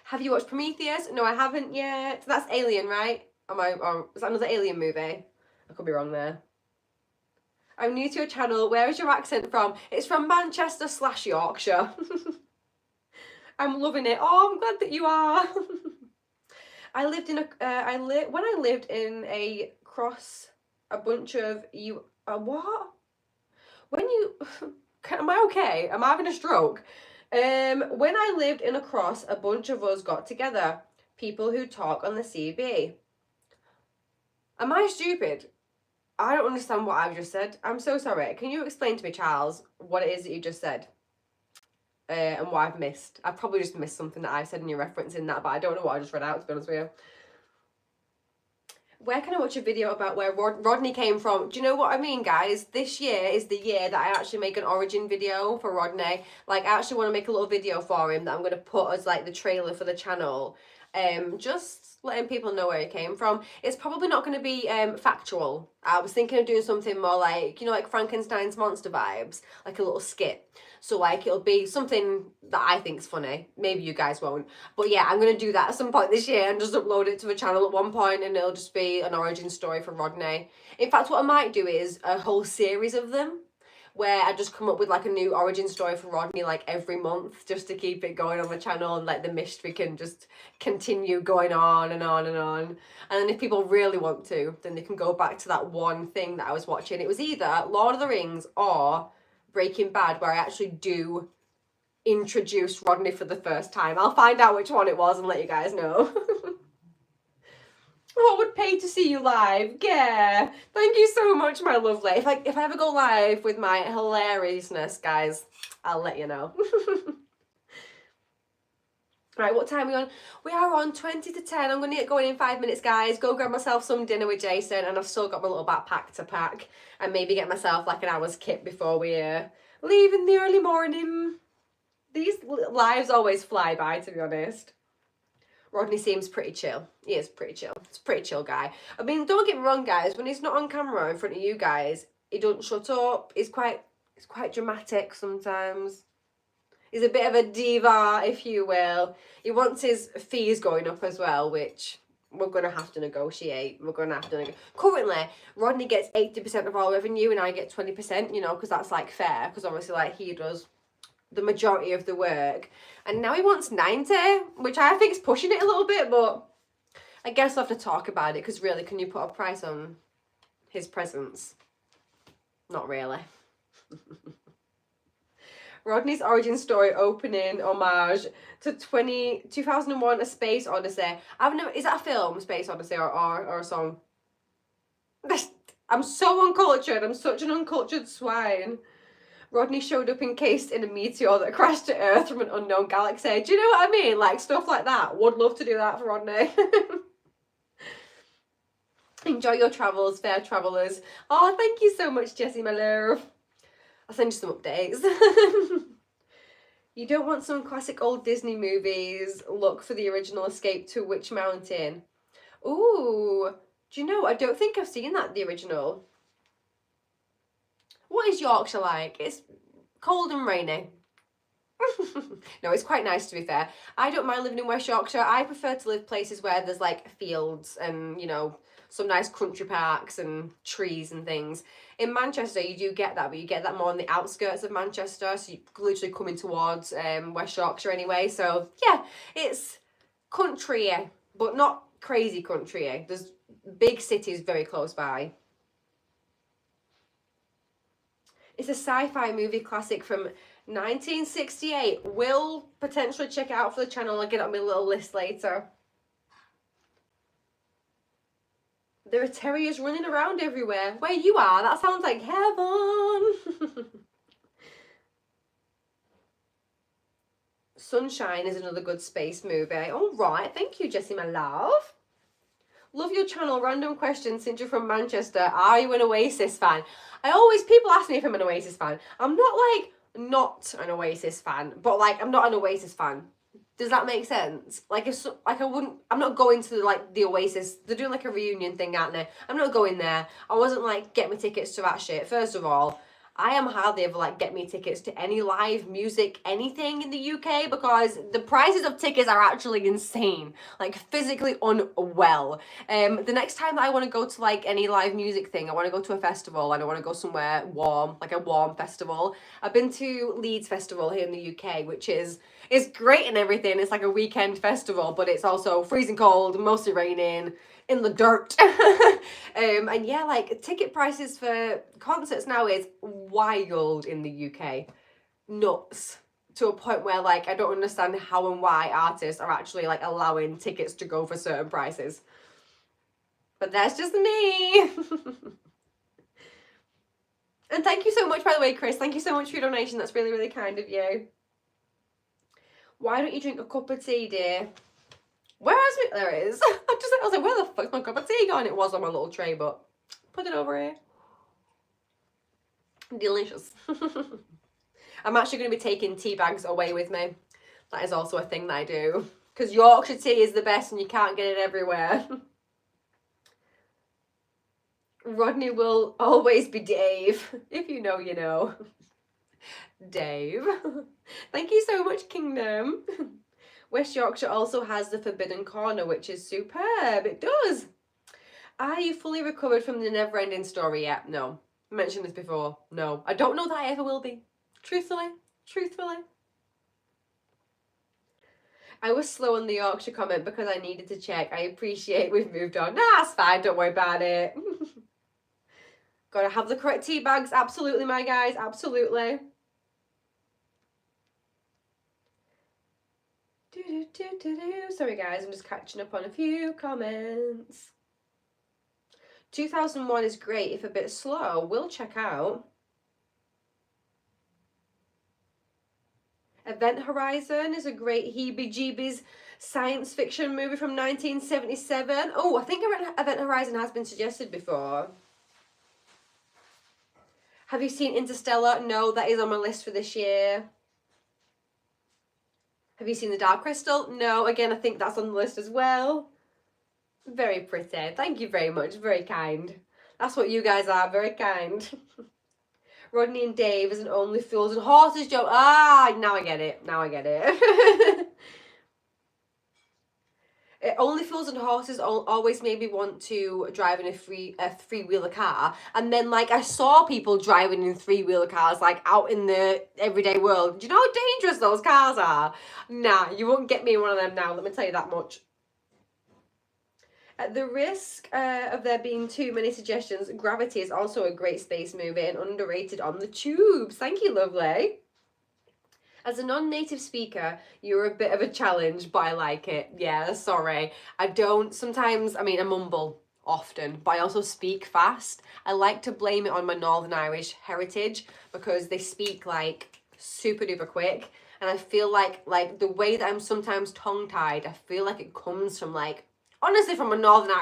Have you watched Prometheus? No, I haven't yet. That's Alien, right? Is that another Alien movie? I could be wrong there. I'm new to your channel. Where is your accent from? It's from Manchester / Yorkshire. I'm loving it. Oh, I'm glad that you are. I lived in when I lived in a bunch of you. What? When you. Am I okay? Am I having a stroke? When I lived in a cross, a bunch of us got together. People who talk on the CB. Am I stupid? I don't understand what I've just said. I'm so sorry. Can you explain to me, Charles, what it is that you just said? And what I've missed. I've probably just missed something that I said and you're referencing that, but I don't know what I just read out, to be honest with you. Where can I watch a video about where Rodney came from? Do you know what I mean, guys? This year is the year that I actually make an origin video for Rodney. Like, I actually want to make a little video for him that I'm going to put as, like, the trailer for the channel. Just letting people know where he came from. It's probably not going to be factual. I was thinking of doing something more like, you know, like Frankenstein's monster vibes. Like a little skit. So, like, it'll be something that I think's funny. Maybe you guys won't. But yeah, I'm going to do that at some point this year and just upload it to the channel at one point, and it'll just be an origin story for Rodney. In fact, what I might do is a whole series of them where I just come up with, like, a new origin story for Rodney, like, every month, just to keep it going on the channel, and, like, the mystery can just continue going on and on and on. And then if people really want to, then they can go back to that one thing that I was watching. It was either Lord of the Rings or Breaking Bad, where I actually do introduce Rodney for the first time. I'll find out which one it was and let you guys know. Oh, I would pay to see you live. Yeah. Thank you so much, my lovely. If I ever go live with my hilariousness, guys, I'll let you know. Right, what time are we on? We are on 20 to 10. I'm going to get going in 5 minutes, guys. Go grab myself some dinner with Jason, and I've still got my little backpack to pack, and maybe get myself like an hour's kit before we leave in the early morning. These lives always fly by, to be honest. Rodney seems pretty chill. He is pretty chill. He's a pretty chill guy. I mean, don't get me wrong, guys. When he's not on camera in front of you guys, he doesn't shut up. He's quite dramatic sometimes. He's a bit of a diva, if you will. He wants his fees going up as well, which we're going to have to negotiate. We're going to have to Currently, Rodney gets 80% of our revenue and I get 20%, you know, because that's, like, fair. Because obviously, like, he does the majority of the work. And now he wants 90, which I think is pushing it a little bit, but I guess I'll have to talk about it, because really, can you put a price on his presence? Not really. Rodney's origin story opening homage to 2001 A Space Odyssey. I've never, is that a film, Space Odyssey, or a song? I'm so uncultured. I'm such an uncultured swine. Rodney showed up encased in a meteor that crashed to Earth from an unknown galaxy. Do you know what I mean? Like, stuff like that. Would love to do that for Rodney. Enjoy your travels, fair travellers. Oh, thank you so much, Jessie, my love. I'll send you some updates. You don't want some classic old Disney movies? Look for the original Escape to Witch Mountain. Ooh, do you know, I don't think I've seen that, the original. What is Yorkshire like? It's cold and rainy. No, it's quite nice, to be fair. I don't mind living in West Yorkshire. I prefer to live places where there's, like, fields and, you know, some nice country parks and trees and things. In Manchester, you do get that, but you get that more on the outskirts of Manchester, so you're literally coming towards West Yorkshire anyway. So, yeah, it's country, but not crazy country. There's big cities very close by. It's a sci-fi movie classic from 1968. Will potentially check it out for the channel. I'll get it on my little list later. There are terriers running around everywhere. Where you are, that sounds like heaven. Sunshine is another good space movie. All right, thank you, Jessie, my love. Love your channel. Random question, since you're from Manchester. Are you an Oasis fan? People ask me if I'm an Oasis fan. I'm not, like, not an Oasis fan, but, like, I'm not an Oasis fan. Does that make sense? Like, I'm not going to, like, the Oasis. They're doing, like, a reunion thing, aren't they? I'm not going there. I wasn't, like, get me tickets to that shit. First of all, I am hardly ever, like, get me tickets to any live music, anything in the UK, because the prices of tickets are actually insane. Like, physically unwell. The next time that I want to go to, like, any live music thing, I want to go to a festival, and I want to go somewhere warm, like a warm festival. I've been to Leeds Festival here in the UK, which is great and everything. It's like a weekend festival, but it's also freezing cold, mostly raining, in the dirt. And yeah, like, ticket prices for concerts now is wild in the UK. Nuts. to a point where like I don't understand how and why artists are actually like allowing tickets to go for certain prices. But that's just me. And thank you so much, by the way, Chris. Thank you so much for your donation. That's really, really kind of you. Why don't you drink a cup of tea, dear? Where is it? There it is. I was like, where the fuck's my cup of tea gone? It was on my little tray, but put it over here. Delicious. I'm actually going to be taking tea bags away with me. That is also a thing that I do. Because Yorkshire tea is the best and you can't get it everywhere. Rodney will always be Dave. If you know, you know. Dave. Thank you so much, Kingdom. West Yorkshire also has the Forbidden Corner, which is superb. It does. Are you fully recovered from the never-ending story yet? No. I mentioned this before. No. I don't know that I ever will be. Truthfully. I was slow on the Yorkshire comment because I needed to check. I appreciate we've moved on. Nah, it's fine. Don't worry about it. Gotta have the correct tea bags. Absolutely, my guys. Absolutely. Sorry, guys. I'm just catching up on a few comments. 2001 is great, if a bit slow. We'll check out. Event Horizon is a great heebie-jeebies science fiction movie from 1977. Oh, I think Event Horizon has been suggested before. Have you seen Interstellar? No, that is on my list for this year. Have you seen The Dark Crystal? No, again, I think that's on the list as well. Very pretty. Thank you very much. Very kind. That's what you guys are. Very kind. Rodney and Dave is an Only Fools and Horses joke. Ah, now I get it. Now I get it. Only Fools and Horses always made me want to drive in a three-wheeler car. And then, like, I saw people driving in three-wheeler cars, like, out in the everyday world. Do you know how dangerous those cars are? Nah, you won't get me in one of them now. Let me tell you that much. At the risk of there being too many suggestions, Gravity is also a great space movie and underrated on the tubes. Thank you, lovely. As a non-native speaker, you're a bit of a challenge, but I like it. Yeah, sorry. I don't, sometimes, I mean, I mumble often, but I also speak fast. I like to blame it on my Northern Irish heritage because they speak, like, super duper quick. And I feel like the way that I'm sometimes tongue-tied, I feel like it comes from, like, honestly, from a Northern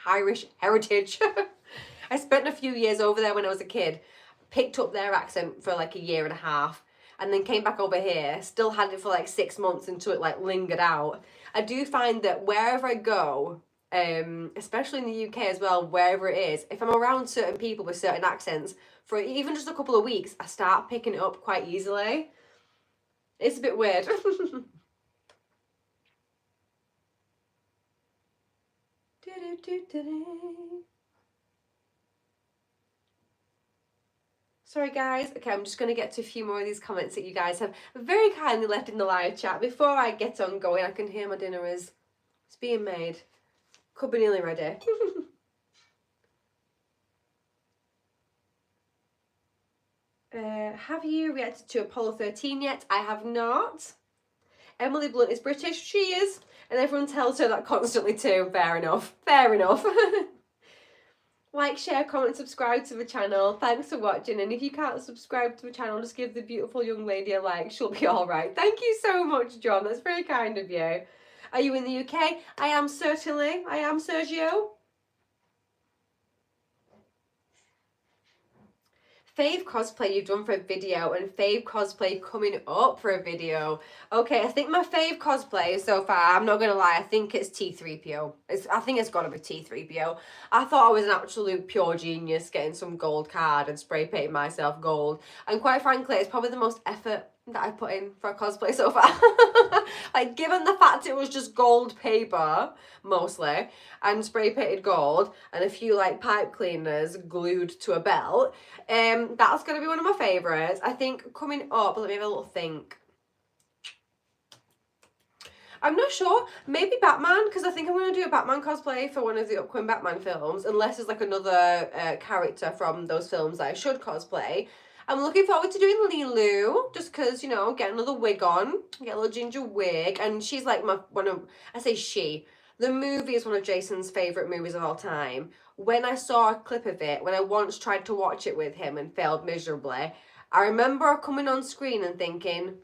Irish heritage. I spent a few years over there when I was a kid, picked up their accent for like a year and a half, and then came back over here, still had it for like 6 months until it like lingered out. I do find that wherever I go, especially in the UK as well, wherever it is, if I'm around certain people with certain accents, for even just a couple of weeks, I start picking it up quite easily. It's a bit weird. Sorry guys, okay, I'm just going to get to a few more of these comments that you guys have very kindly left in the live chat. Before I get on going, I can hear my dinner is it's being made. Could be nearly ready. Have you reacted to Apollo 13 yet? I have not. Emily Blunt is British. She is. And everyone tells her that constantly too. Fair enough. Fair enough. Like, share, comment, subscribe to the channel. Thanks for watching. And if you can't subscribe to the channel, just give the beautiful young lady a like. She'll be alright. Thank you so much, John. That's very kind of you. Are you in the UK? I am certainly. I am, Sergio. Fave cosplay you've done for a video and fave cosplay coming up for a video. Okay, I think my fave cosplay so far, I'm not going to lie, I think it's T3PO. I think it's got to be T3PO. I thought I was an absolute pure genius getting some gold card and spray painting myself gold. And quite frankly, it's probably the most effort that I put in for a cosplay so far. Like, given the fact it was just gold paper, mostly, and spray painted gold, and a few, like, pipe cleaners glued to a belt, that's going to be one of my favourites. I think coming up, let me have a little think. I'm not sure. Maybe Batman, because I think I'm going to do a Batman cosplay for one of the upcoming Batman films, unless there's, like, another character from those films that I should cosplay. I'm looking forward to doing Lilu, just because, you know, get another wig on, get a little ginger wig, and she's like I say she, the movie is one of Jason's favourite movies of all time. When I saw a clip of it, when I once tried to watch it with him and failed miserably, I remember coming on screen and thinking,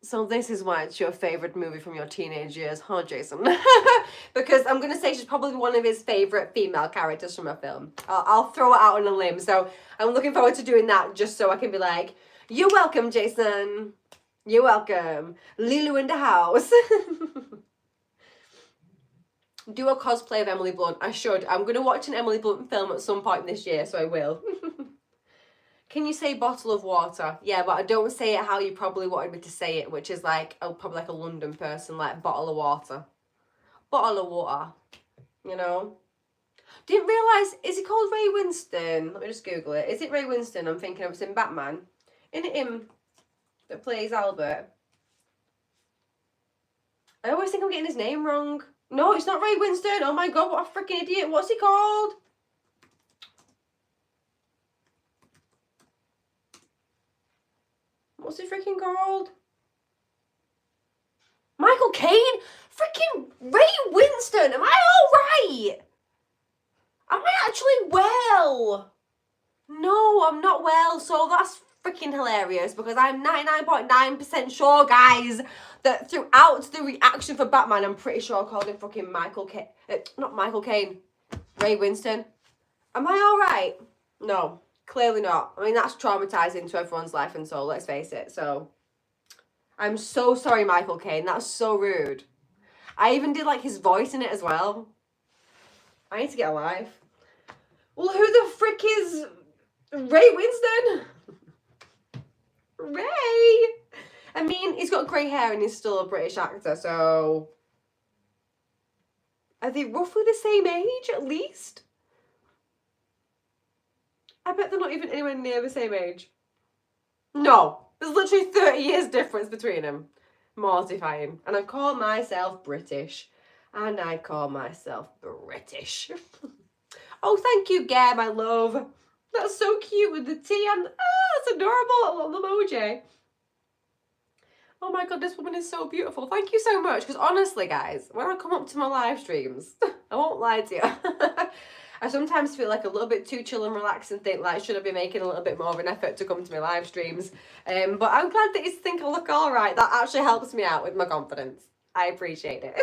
so this is why it's your favourite movie from your teenage years, huh, Jason? Because I'm going to say she's probably one of his favourite female characters from a film. I'll throw it out on a limb. So I'm looking forward to doing that just so I can be like, you're welcome, Jason. You're welcome. Lilu in the house. Do a cosplay of Emily Blunt. I should. I'm going to watch an Emily Blunt film at some point this year, so I will. Can you say bottle of water? Yeah, but I don't say it how you probably wanted me to say it, which is like, probably like a London person, like bottle of water. Bottle of water, you know? Didn't realise, is he called Ray Winston? Let me just Google it. Is it Ray Winston? I'm thinking of it's in Batman. Isn't it him that plays Albert? I always think I'm getting his name wrong. No, it's not Ray Winston. Oh my god, what a freaking idiot. What's he called? What's he freaking called? Michael Caine? Freaking Ray Winston! Am I alright? Am I actually well? No, I'm not well, so that's freaking hilarious because I'm 99.9% sure, guys, that throughout the reaction for Batman, I'm pretty sure I called him fucking Michael Caine. Not Michael Caine. Ray Winston. Am I alright? No, clearly not. I mean, that's traumatizing to everyone's life and soul, let's face it, so... I'm so sorry, Michael Caine. That's so rude. I even did, like, his voice in it as well. I need to get a life. Well, who the frick is Ray Winston? Ray! I mean, he's got grey hair and he's still a British actor, so... Are they roughly the same age, at least? I bet they're not even anywhere near the same age. No. There's literally 30 years difference between them. Mortifying. And I call myself British. And I call myself British. Oh, thank you, Gare, my love. That's so cute with the tea and... that's adorable. A little emoji. Oh my god, this woman is so beautiful. Thank you so much. Because honestly, guys, when I come up to my live streams, I won't lie to you. I sometimes feel like a little bit too chill and relaxed and think like, should I be making a little bit more of an effort to come to my live streams? But I'm glad that you think I look all right. That actually helps me out with my confidence. I appreciate it.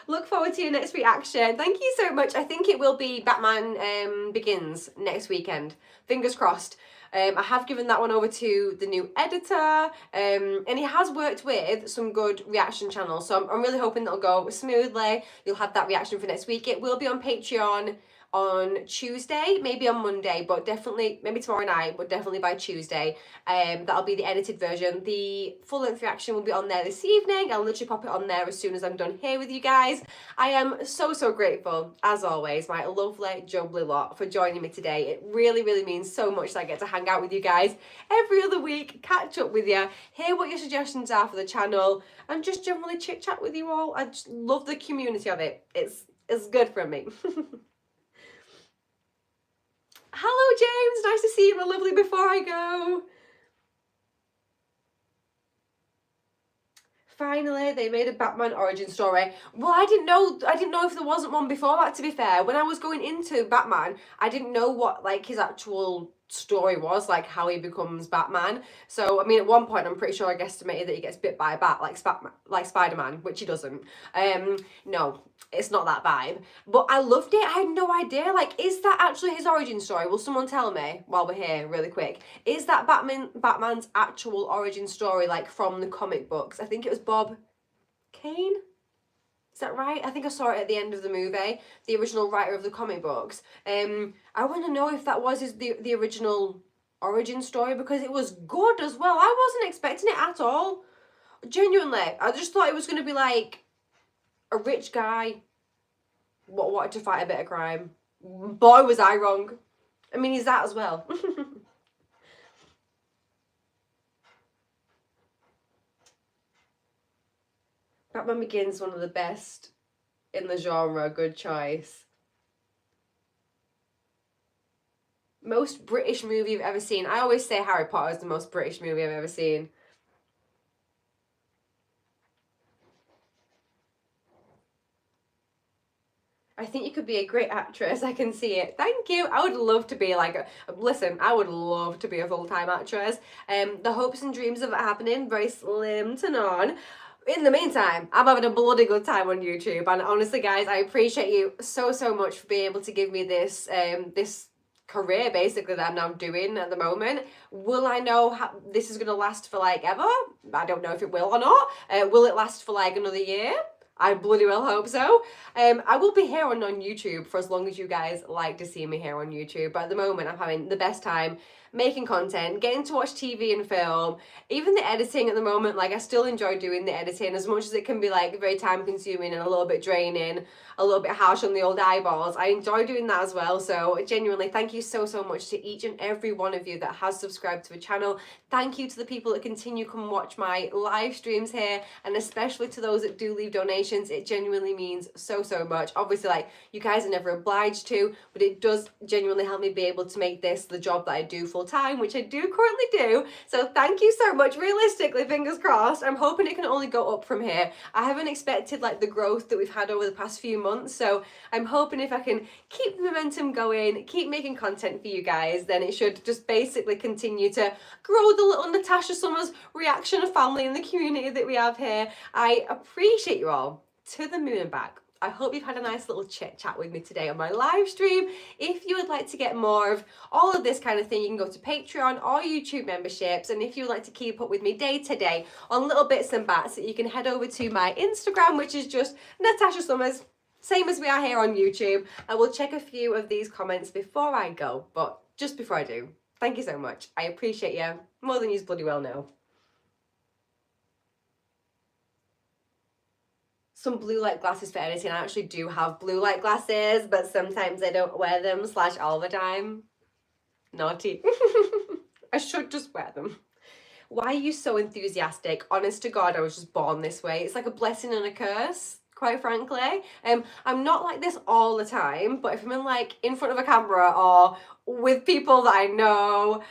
Look forward to your next reaction. Thank you so much. I think it will be Batman Begins next weekend. Fingers crossed. I have given that one over to the new editor, and he has worked with some good reaction channels, so I'm really hoping that'll go smoothly. You'll have that reaction for next week. It will be on Patreon on Tuesday, maybe on Monday, but definitely, maybe tomorrow night, but definitely by Tuesday. That'll be the edited version. The full-length reaction will be on there this evening. I'll literally pop it on there as soon as I'm done here with you guys. I am so grateful, as always, my lovely, jubbly lot, for joining me today. It really means so much that I get to hang out with you guys every other week, catch up with you, hear what your suggestions are for the channel, and just generally chit-chat with you all. I just love the community of it. It's good for me. Hello, James. Nice to see you, my lovely, before I go. Finally, they made a Batman origin story. Well, I didn't know if there wasn't one before that, to be fair. When I was going into Batman, I didn't know what, like, his actual story was, like, how he becomes Batman. So, I mean, at one point, I'm pretty sure I guesstimated that he gets bit by a bat, like Spider-Man, which he doesn't. No, it's not that vibe. But I loved it. I had no idea. Like, is that actually his origin story? Will someone tell me while we're here really quick? Is that Batman's actual origin story, like, from the comic books? I think it was Bob Kane? Is that right? I think I saw it at the end of the movie, the original writer of the comic books. I want to know if that was the original origin story, because it was good as well. I wasn't expecting it at all. Genuinely. I just thought it was going to be like a rich guy what wanted to fight a bit of crime. Boy, was I wrong. I mean, he's that as well. Batman Begins, one of the best in the genre. Good choice. Most British movie you've ever seen. I always say Harry Potter is the most British movie I've ever seen. I think you could be a great actress. I can see it. Thank you. I would love to be like listen, I would love to be a full-time actress. The hopes and dreams of it happening, very slim to none. In the meantime, I'm having a bloody good time on YouTube, and honestly guys, I appreciate you so much for being able to give me this career basically that I'm now doing at the moment. Will I know how this is going to last for like ever? I don't know if it will or not. Will it last for like another year? I bloody well hope so. I will be here on YouTube for as long as you guys like to see me here on YouTube. But at the moment, I'm having the best time making content, getting to watch TV and film, even the editing at the moment. Like, I still enjoy doing the editing as much as it can be like very time consuming and a little bit draining, a little bit harsh on the old eyeballs. I enjoy doing that as well. So genuinely, thank you so much to each and every one of you that has subscribed to the channel. Thank you to the people that continue to come watch my live streams here, and especially to those that do leave donations. It genuinely means so much. Obviously, like, you guys are never obliged to, but it does genuinely help me be able to make this the job that I do full time, which I do currently do. So thank you so much. Realistically, fingers crossed, I'm hoping it can only go up from here. I haven't expected like the growth that we've had over the past few months, so I'm hoping if I can keep the momentum going, keep making content for you guys, then it should just basically continue to grow the little Natasha Summers reaction family in the community that we have here. I appreciate you all to the moon and back. I hope you've had a nice little chit chat with me today on my live stream. If you would like to get more of all of this kind of thing, you can go to Patreon or YouTube memberships. And if you would like to keep up with me day to day on little bits and bats, you can head over to my Instagram, which is just Natasha Summers, same as we are here on YouTube. I will check a few of these comments before I go, but just before I do, thank you so much. I appreciate you more than you bloody well know. Some blue light glasses for editing. I actually do have blue light glasses, but sometimes I don't wear them / all the time. Naughty. I should just wear them. Why are you so enthusiastic? Honest to God, I was just born this way. It's like a blessing and a curse, quite frankly. I'm not like this all the time, but if I'm in front of a camera or with people that I know,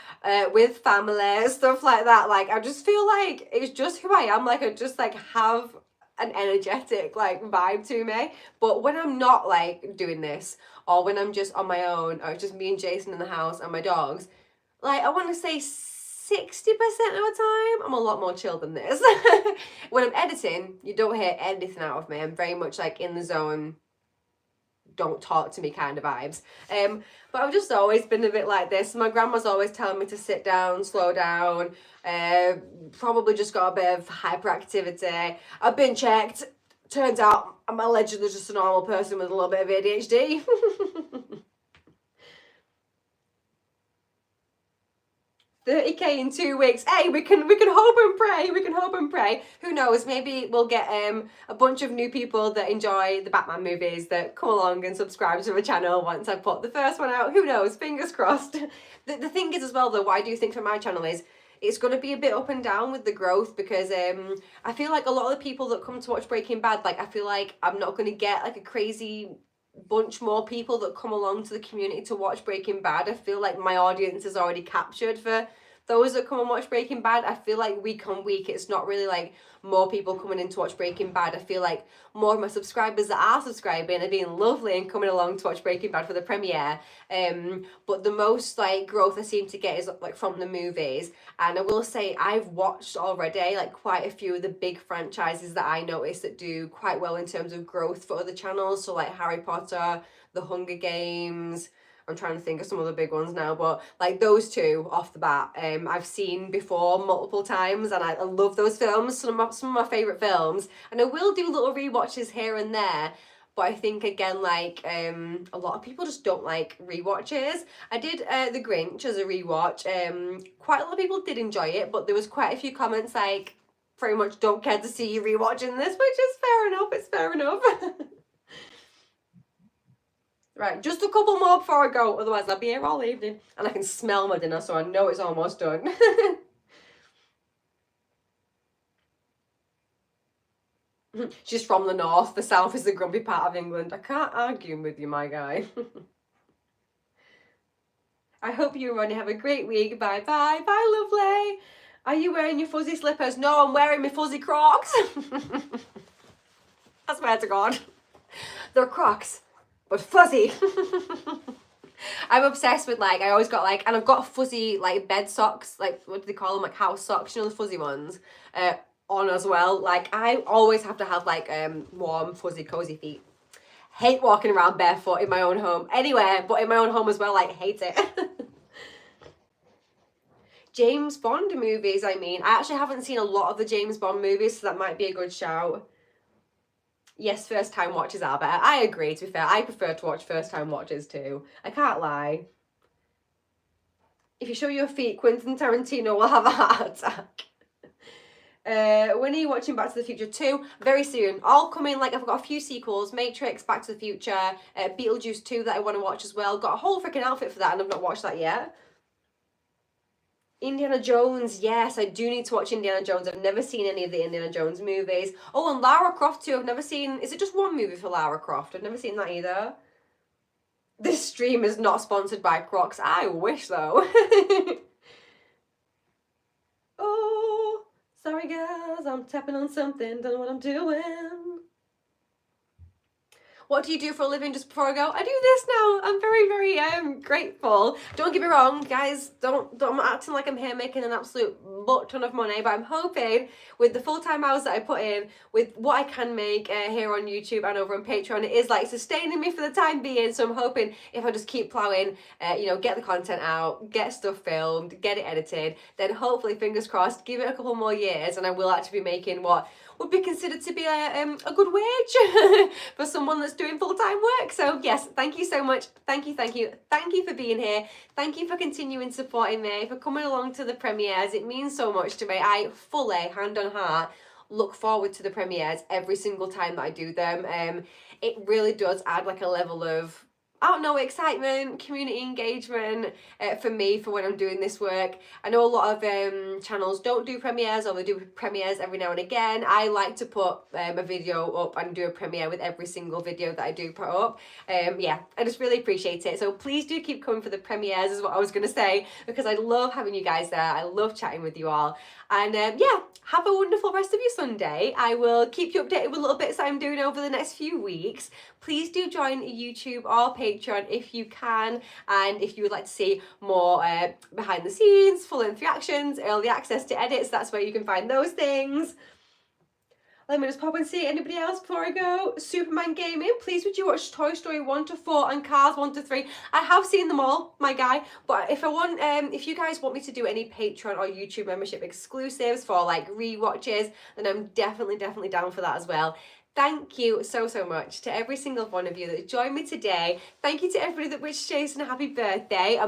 with family, stuff like that, like, I just feel like it's just who I am. Like, I just like have an energetic like vibe to me. But when I'm not like doing this, or when I'm just on my own, or it's just me and Jason in the house and my dogs, like, I want to say 60% of the time, I'm a lot more chill than this. When I'm editing, you don't hear anything out of me. I'm very much like in the zone, don't talk to me kind of vibes. But I've just always been a bit like this. My grandma's always telling me to sit down, slow down. Probably just got a bit of hyperactivity. I've been checked. Turns out I'm allegedly just a normal person with a little bit of ADHD. 30k in 2 weeks. Hey, we can hope and pray. We can hope and pray. Who knows? Maybe we'll get a bunch of new people that enjoy the Batman movies that come along and subscribe to the channel once I put the first one out. Who knows? Fingers crossed. The thing is as well though, what I do think for my channel is it's going to be a bit up and down with the growth, because I feel like a lot of the people that come to watch Breaking Bad, like, I feel like I'm not going to get like a crazy bunch more people that come along to the community to watch Breaking Bad. I feel like my audience is already captured for those that come and watch Breaking Bad. I feel like week on week it's not really like more people coming in to watch Breaking Bad. I feel like more of my subscribers that are subscribing are being lovely and coming along to watch Breaking Bad for the premiere. But the most like growth I seem to get is like from the movies. And I will say I've watched already like quite a few of the big franchises that I notice that do quite well in terms of growth for other channels. So like Harry Potter, The Hunger Games, I'm trying to think of some other big ones now, but like those two off the bat, I've seen before multiple times, and I love those films. Some of my favourite films, and I will do little rewatches here and there. But I think again, like a lot of people just don't like rewatches. I did The Grinch as a rewatch. Quite a lot of people did enjoy it, but there was quite a few comments like, very much don't care to see you rewatching this, which is fair enough. It's fair enough. Right, just a couple more before I go, otherwise I'll be here all evening. And I can smell my dinner, so I know it's almost done. She's from the north, the south is the grumpy part of England. I can't argue with you, my guy. I hope you, Rodney, have a great week. Bye bye. Bye, lovely. Are you wearing your fuzzy slippers? No, I'm wearing my fuzzy Crocs. I swear to God. They're Crocs, but fuzzy. I'm obsessed with, like, I always got, like, and I've got fuzzy, like, bed socks, like, what do they call them, like, house socks, you know, the fuzzy ones, on as well. Like, I always have to have, like, warm, fuzzy, cozy feet. Hate walking around barefoot in my own home. Anywhere, but in my own home as well, like, hate it. James Bond movies, I mean. I actually haven't seen a lot of the James Bond movies, so that might be a good shout. Yes, first time watches are better. I agree, to be fair. I prefer to watch first time watches too. I can't lie. If you show your feet, Quentin Tarantino will have a heart attack. When are you watching Back to the Future 2? Very soon. All coming, like, I've got a few sequels. Matrix, Back to the Future, Beetlejuice 2 that I want to watch as well. Got a whole freaking outfit for that and I've not watched that yet. Indiana Jones, yes, I do need to watch Indiana Jones. I've never seen any of the Indiana Jones movies. Oh, and Lara Croft too. I've never seen, is it just one movie for Lara Croft? I've never seen that either. This stream is not sponsored by Crocs. I wish though. Oh, sorry guys, I'm tapping on something, don't know what I'm doing. What do you do for a living just before I go? I do this now. I'm very, very grateful. Don't get me wrong, guys. I'm acting like I'm here making an absolute butt ton of money, but I'm hoping with the full-time hours that I put in, with what I can make here on YouTube and over on Patreon, it is like sustaining me for the time being. So I'm hoping if I just keep plowing, you know, get the content out, get stuff filmed, get it edited, then hopefully, fingers crossed, give it a couple more years and I will actually be making what would be considered to be a good wage for someone that's doing full-time work. So yes, thank you so much. Thank you for being here. Thank you for continuing supporting me, for coming along to the premieres. It means so much to me. I fully, hand on heart, look forward to the premieres every single time that I do them. It really does add like a level of, I don't know, excitement, community engagement for me for when I'm doing this work. I know a lot of channels don't do premieres, or they do premieres every now and again. I like to put a video up and do a premiere with every single video that I do put up. Yeah, I just really appreciate it. So please do keep coming for the premieres is what I was going to say, because I love having you guys there. I love chatting with you all. And yeah, have a wonderful rest of your Sunday. I will keep you updated with little bits that I'm doing over the next few weeks. Please do join YouTube or Patreon if you can, and if you would like to see more behind the scenes, full-length reactions, early access to edits, that's where you can find those things. Let me just pop and see anybody else before I go. Superman Gaming, please would you watch Toy Story 1 to 4 and Cars 1 to 3? I have seen them all, my guy, but if I want, if you guys want me to do any Patreon or YouTube membership exclusives for like rewatches, then I'm definitely down for that as well. Thank you so much to every single one of you that joined me today. Thank you to everybody that wished Jason a happy birthday.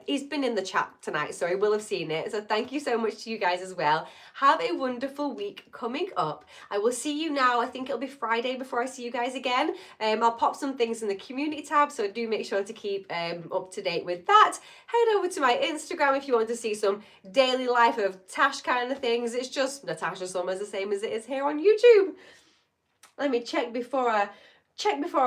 He's been in the chat tonight, so he will have seen it. So thank you so much to you guys as well. Have a wonderful week coming up. I will see you now. I think it'll be Friday before I see you guys again. I'll pop some things in the community tab, so do make sure to keep up to date with that. Head over to my Instagram if you want to see some daily life of Tash kind of things. It's just Natasha Summers, the same as it is here on YouTube. Let me check before I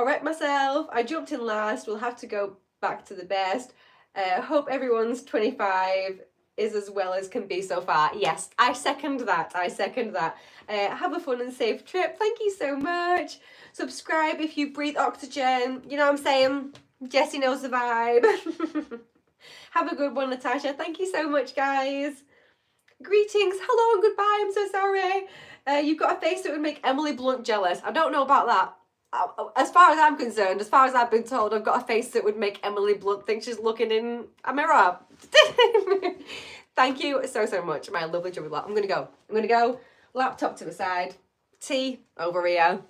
wreck myself. I jumped in last. We'll have to go back to the best. Hope everyone's 25 is as well as can be so far. Yes, I second that. Have a fun and safe trip. Thank you so much. Subscribe if you breathe oxygen. You know what I'm saying? Jessie knows the vibe. Have a good one, Natasha. Thank you so much, guys. Greetings. Hello and goodbye. I'm so sorry. You've got a face that would make Emily Blunt jealous. I don't know about that. As far as I'm concerned, as far as I've been told, I've got a face that would make Emily Blunt think she's looking in a mirror. Thank you so much, my lovely jubbly lot. I'm gonna go. Laptop to the side. Tea over here.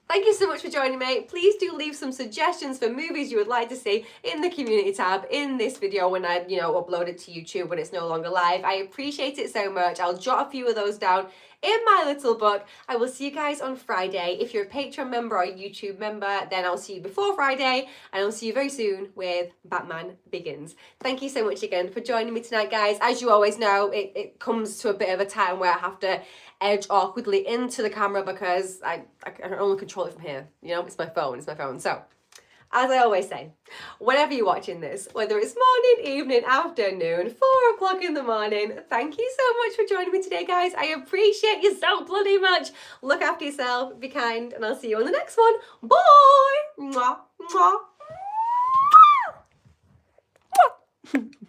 Thank you so much for joining me. Please do leave some suggestions for movies you would like to see in the community tab in this video when I, upload it to YouTube when it's no longer live. I appreciate it so much. I'll jot a few of those down in my little book. I will see you guys on Friday. If you're a Patreon member or a YouTube member, then I'll see you before Friday, and I'll see you very soon with Batman Begins. Thank you so much again for joining me tonight, guys. As you always know, it comes to a bit of a time where I have to edge awkwardly into the camera because I can only control it from here. It's my phone. So as I always say, whenever you're watching this, whether it's morning, evening, afternoon, 4 o'clock in the morning, thank you so much for joining me today, guys. I appreciate you so bloody much. Look after yourself, be kind, and I'll see you on the next one. Bye! Mwah, mwah.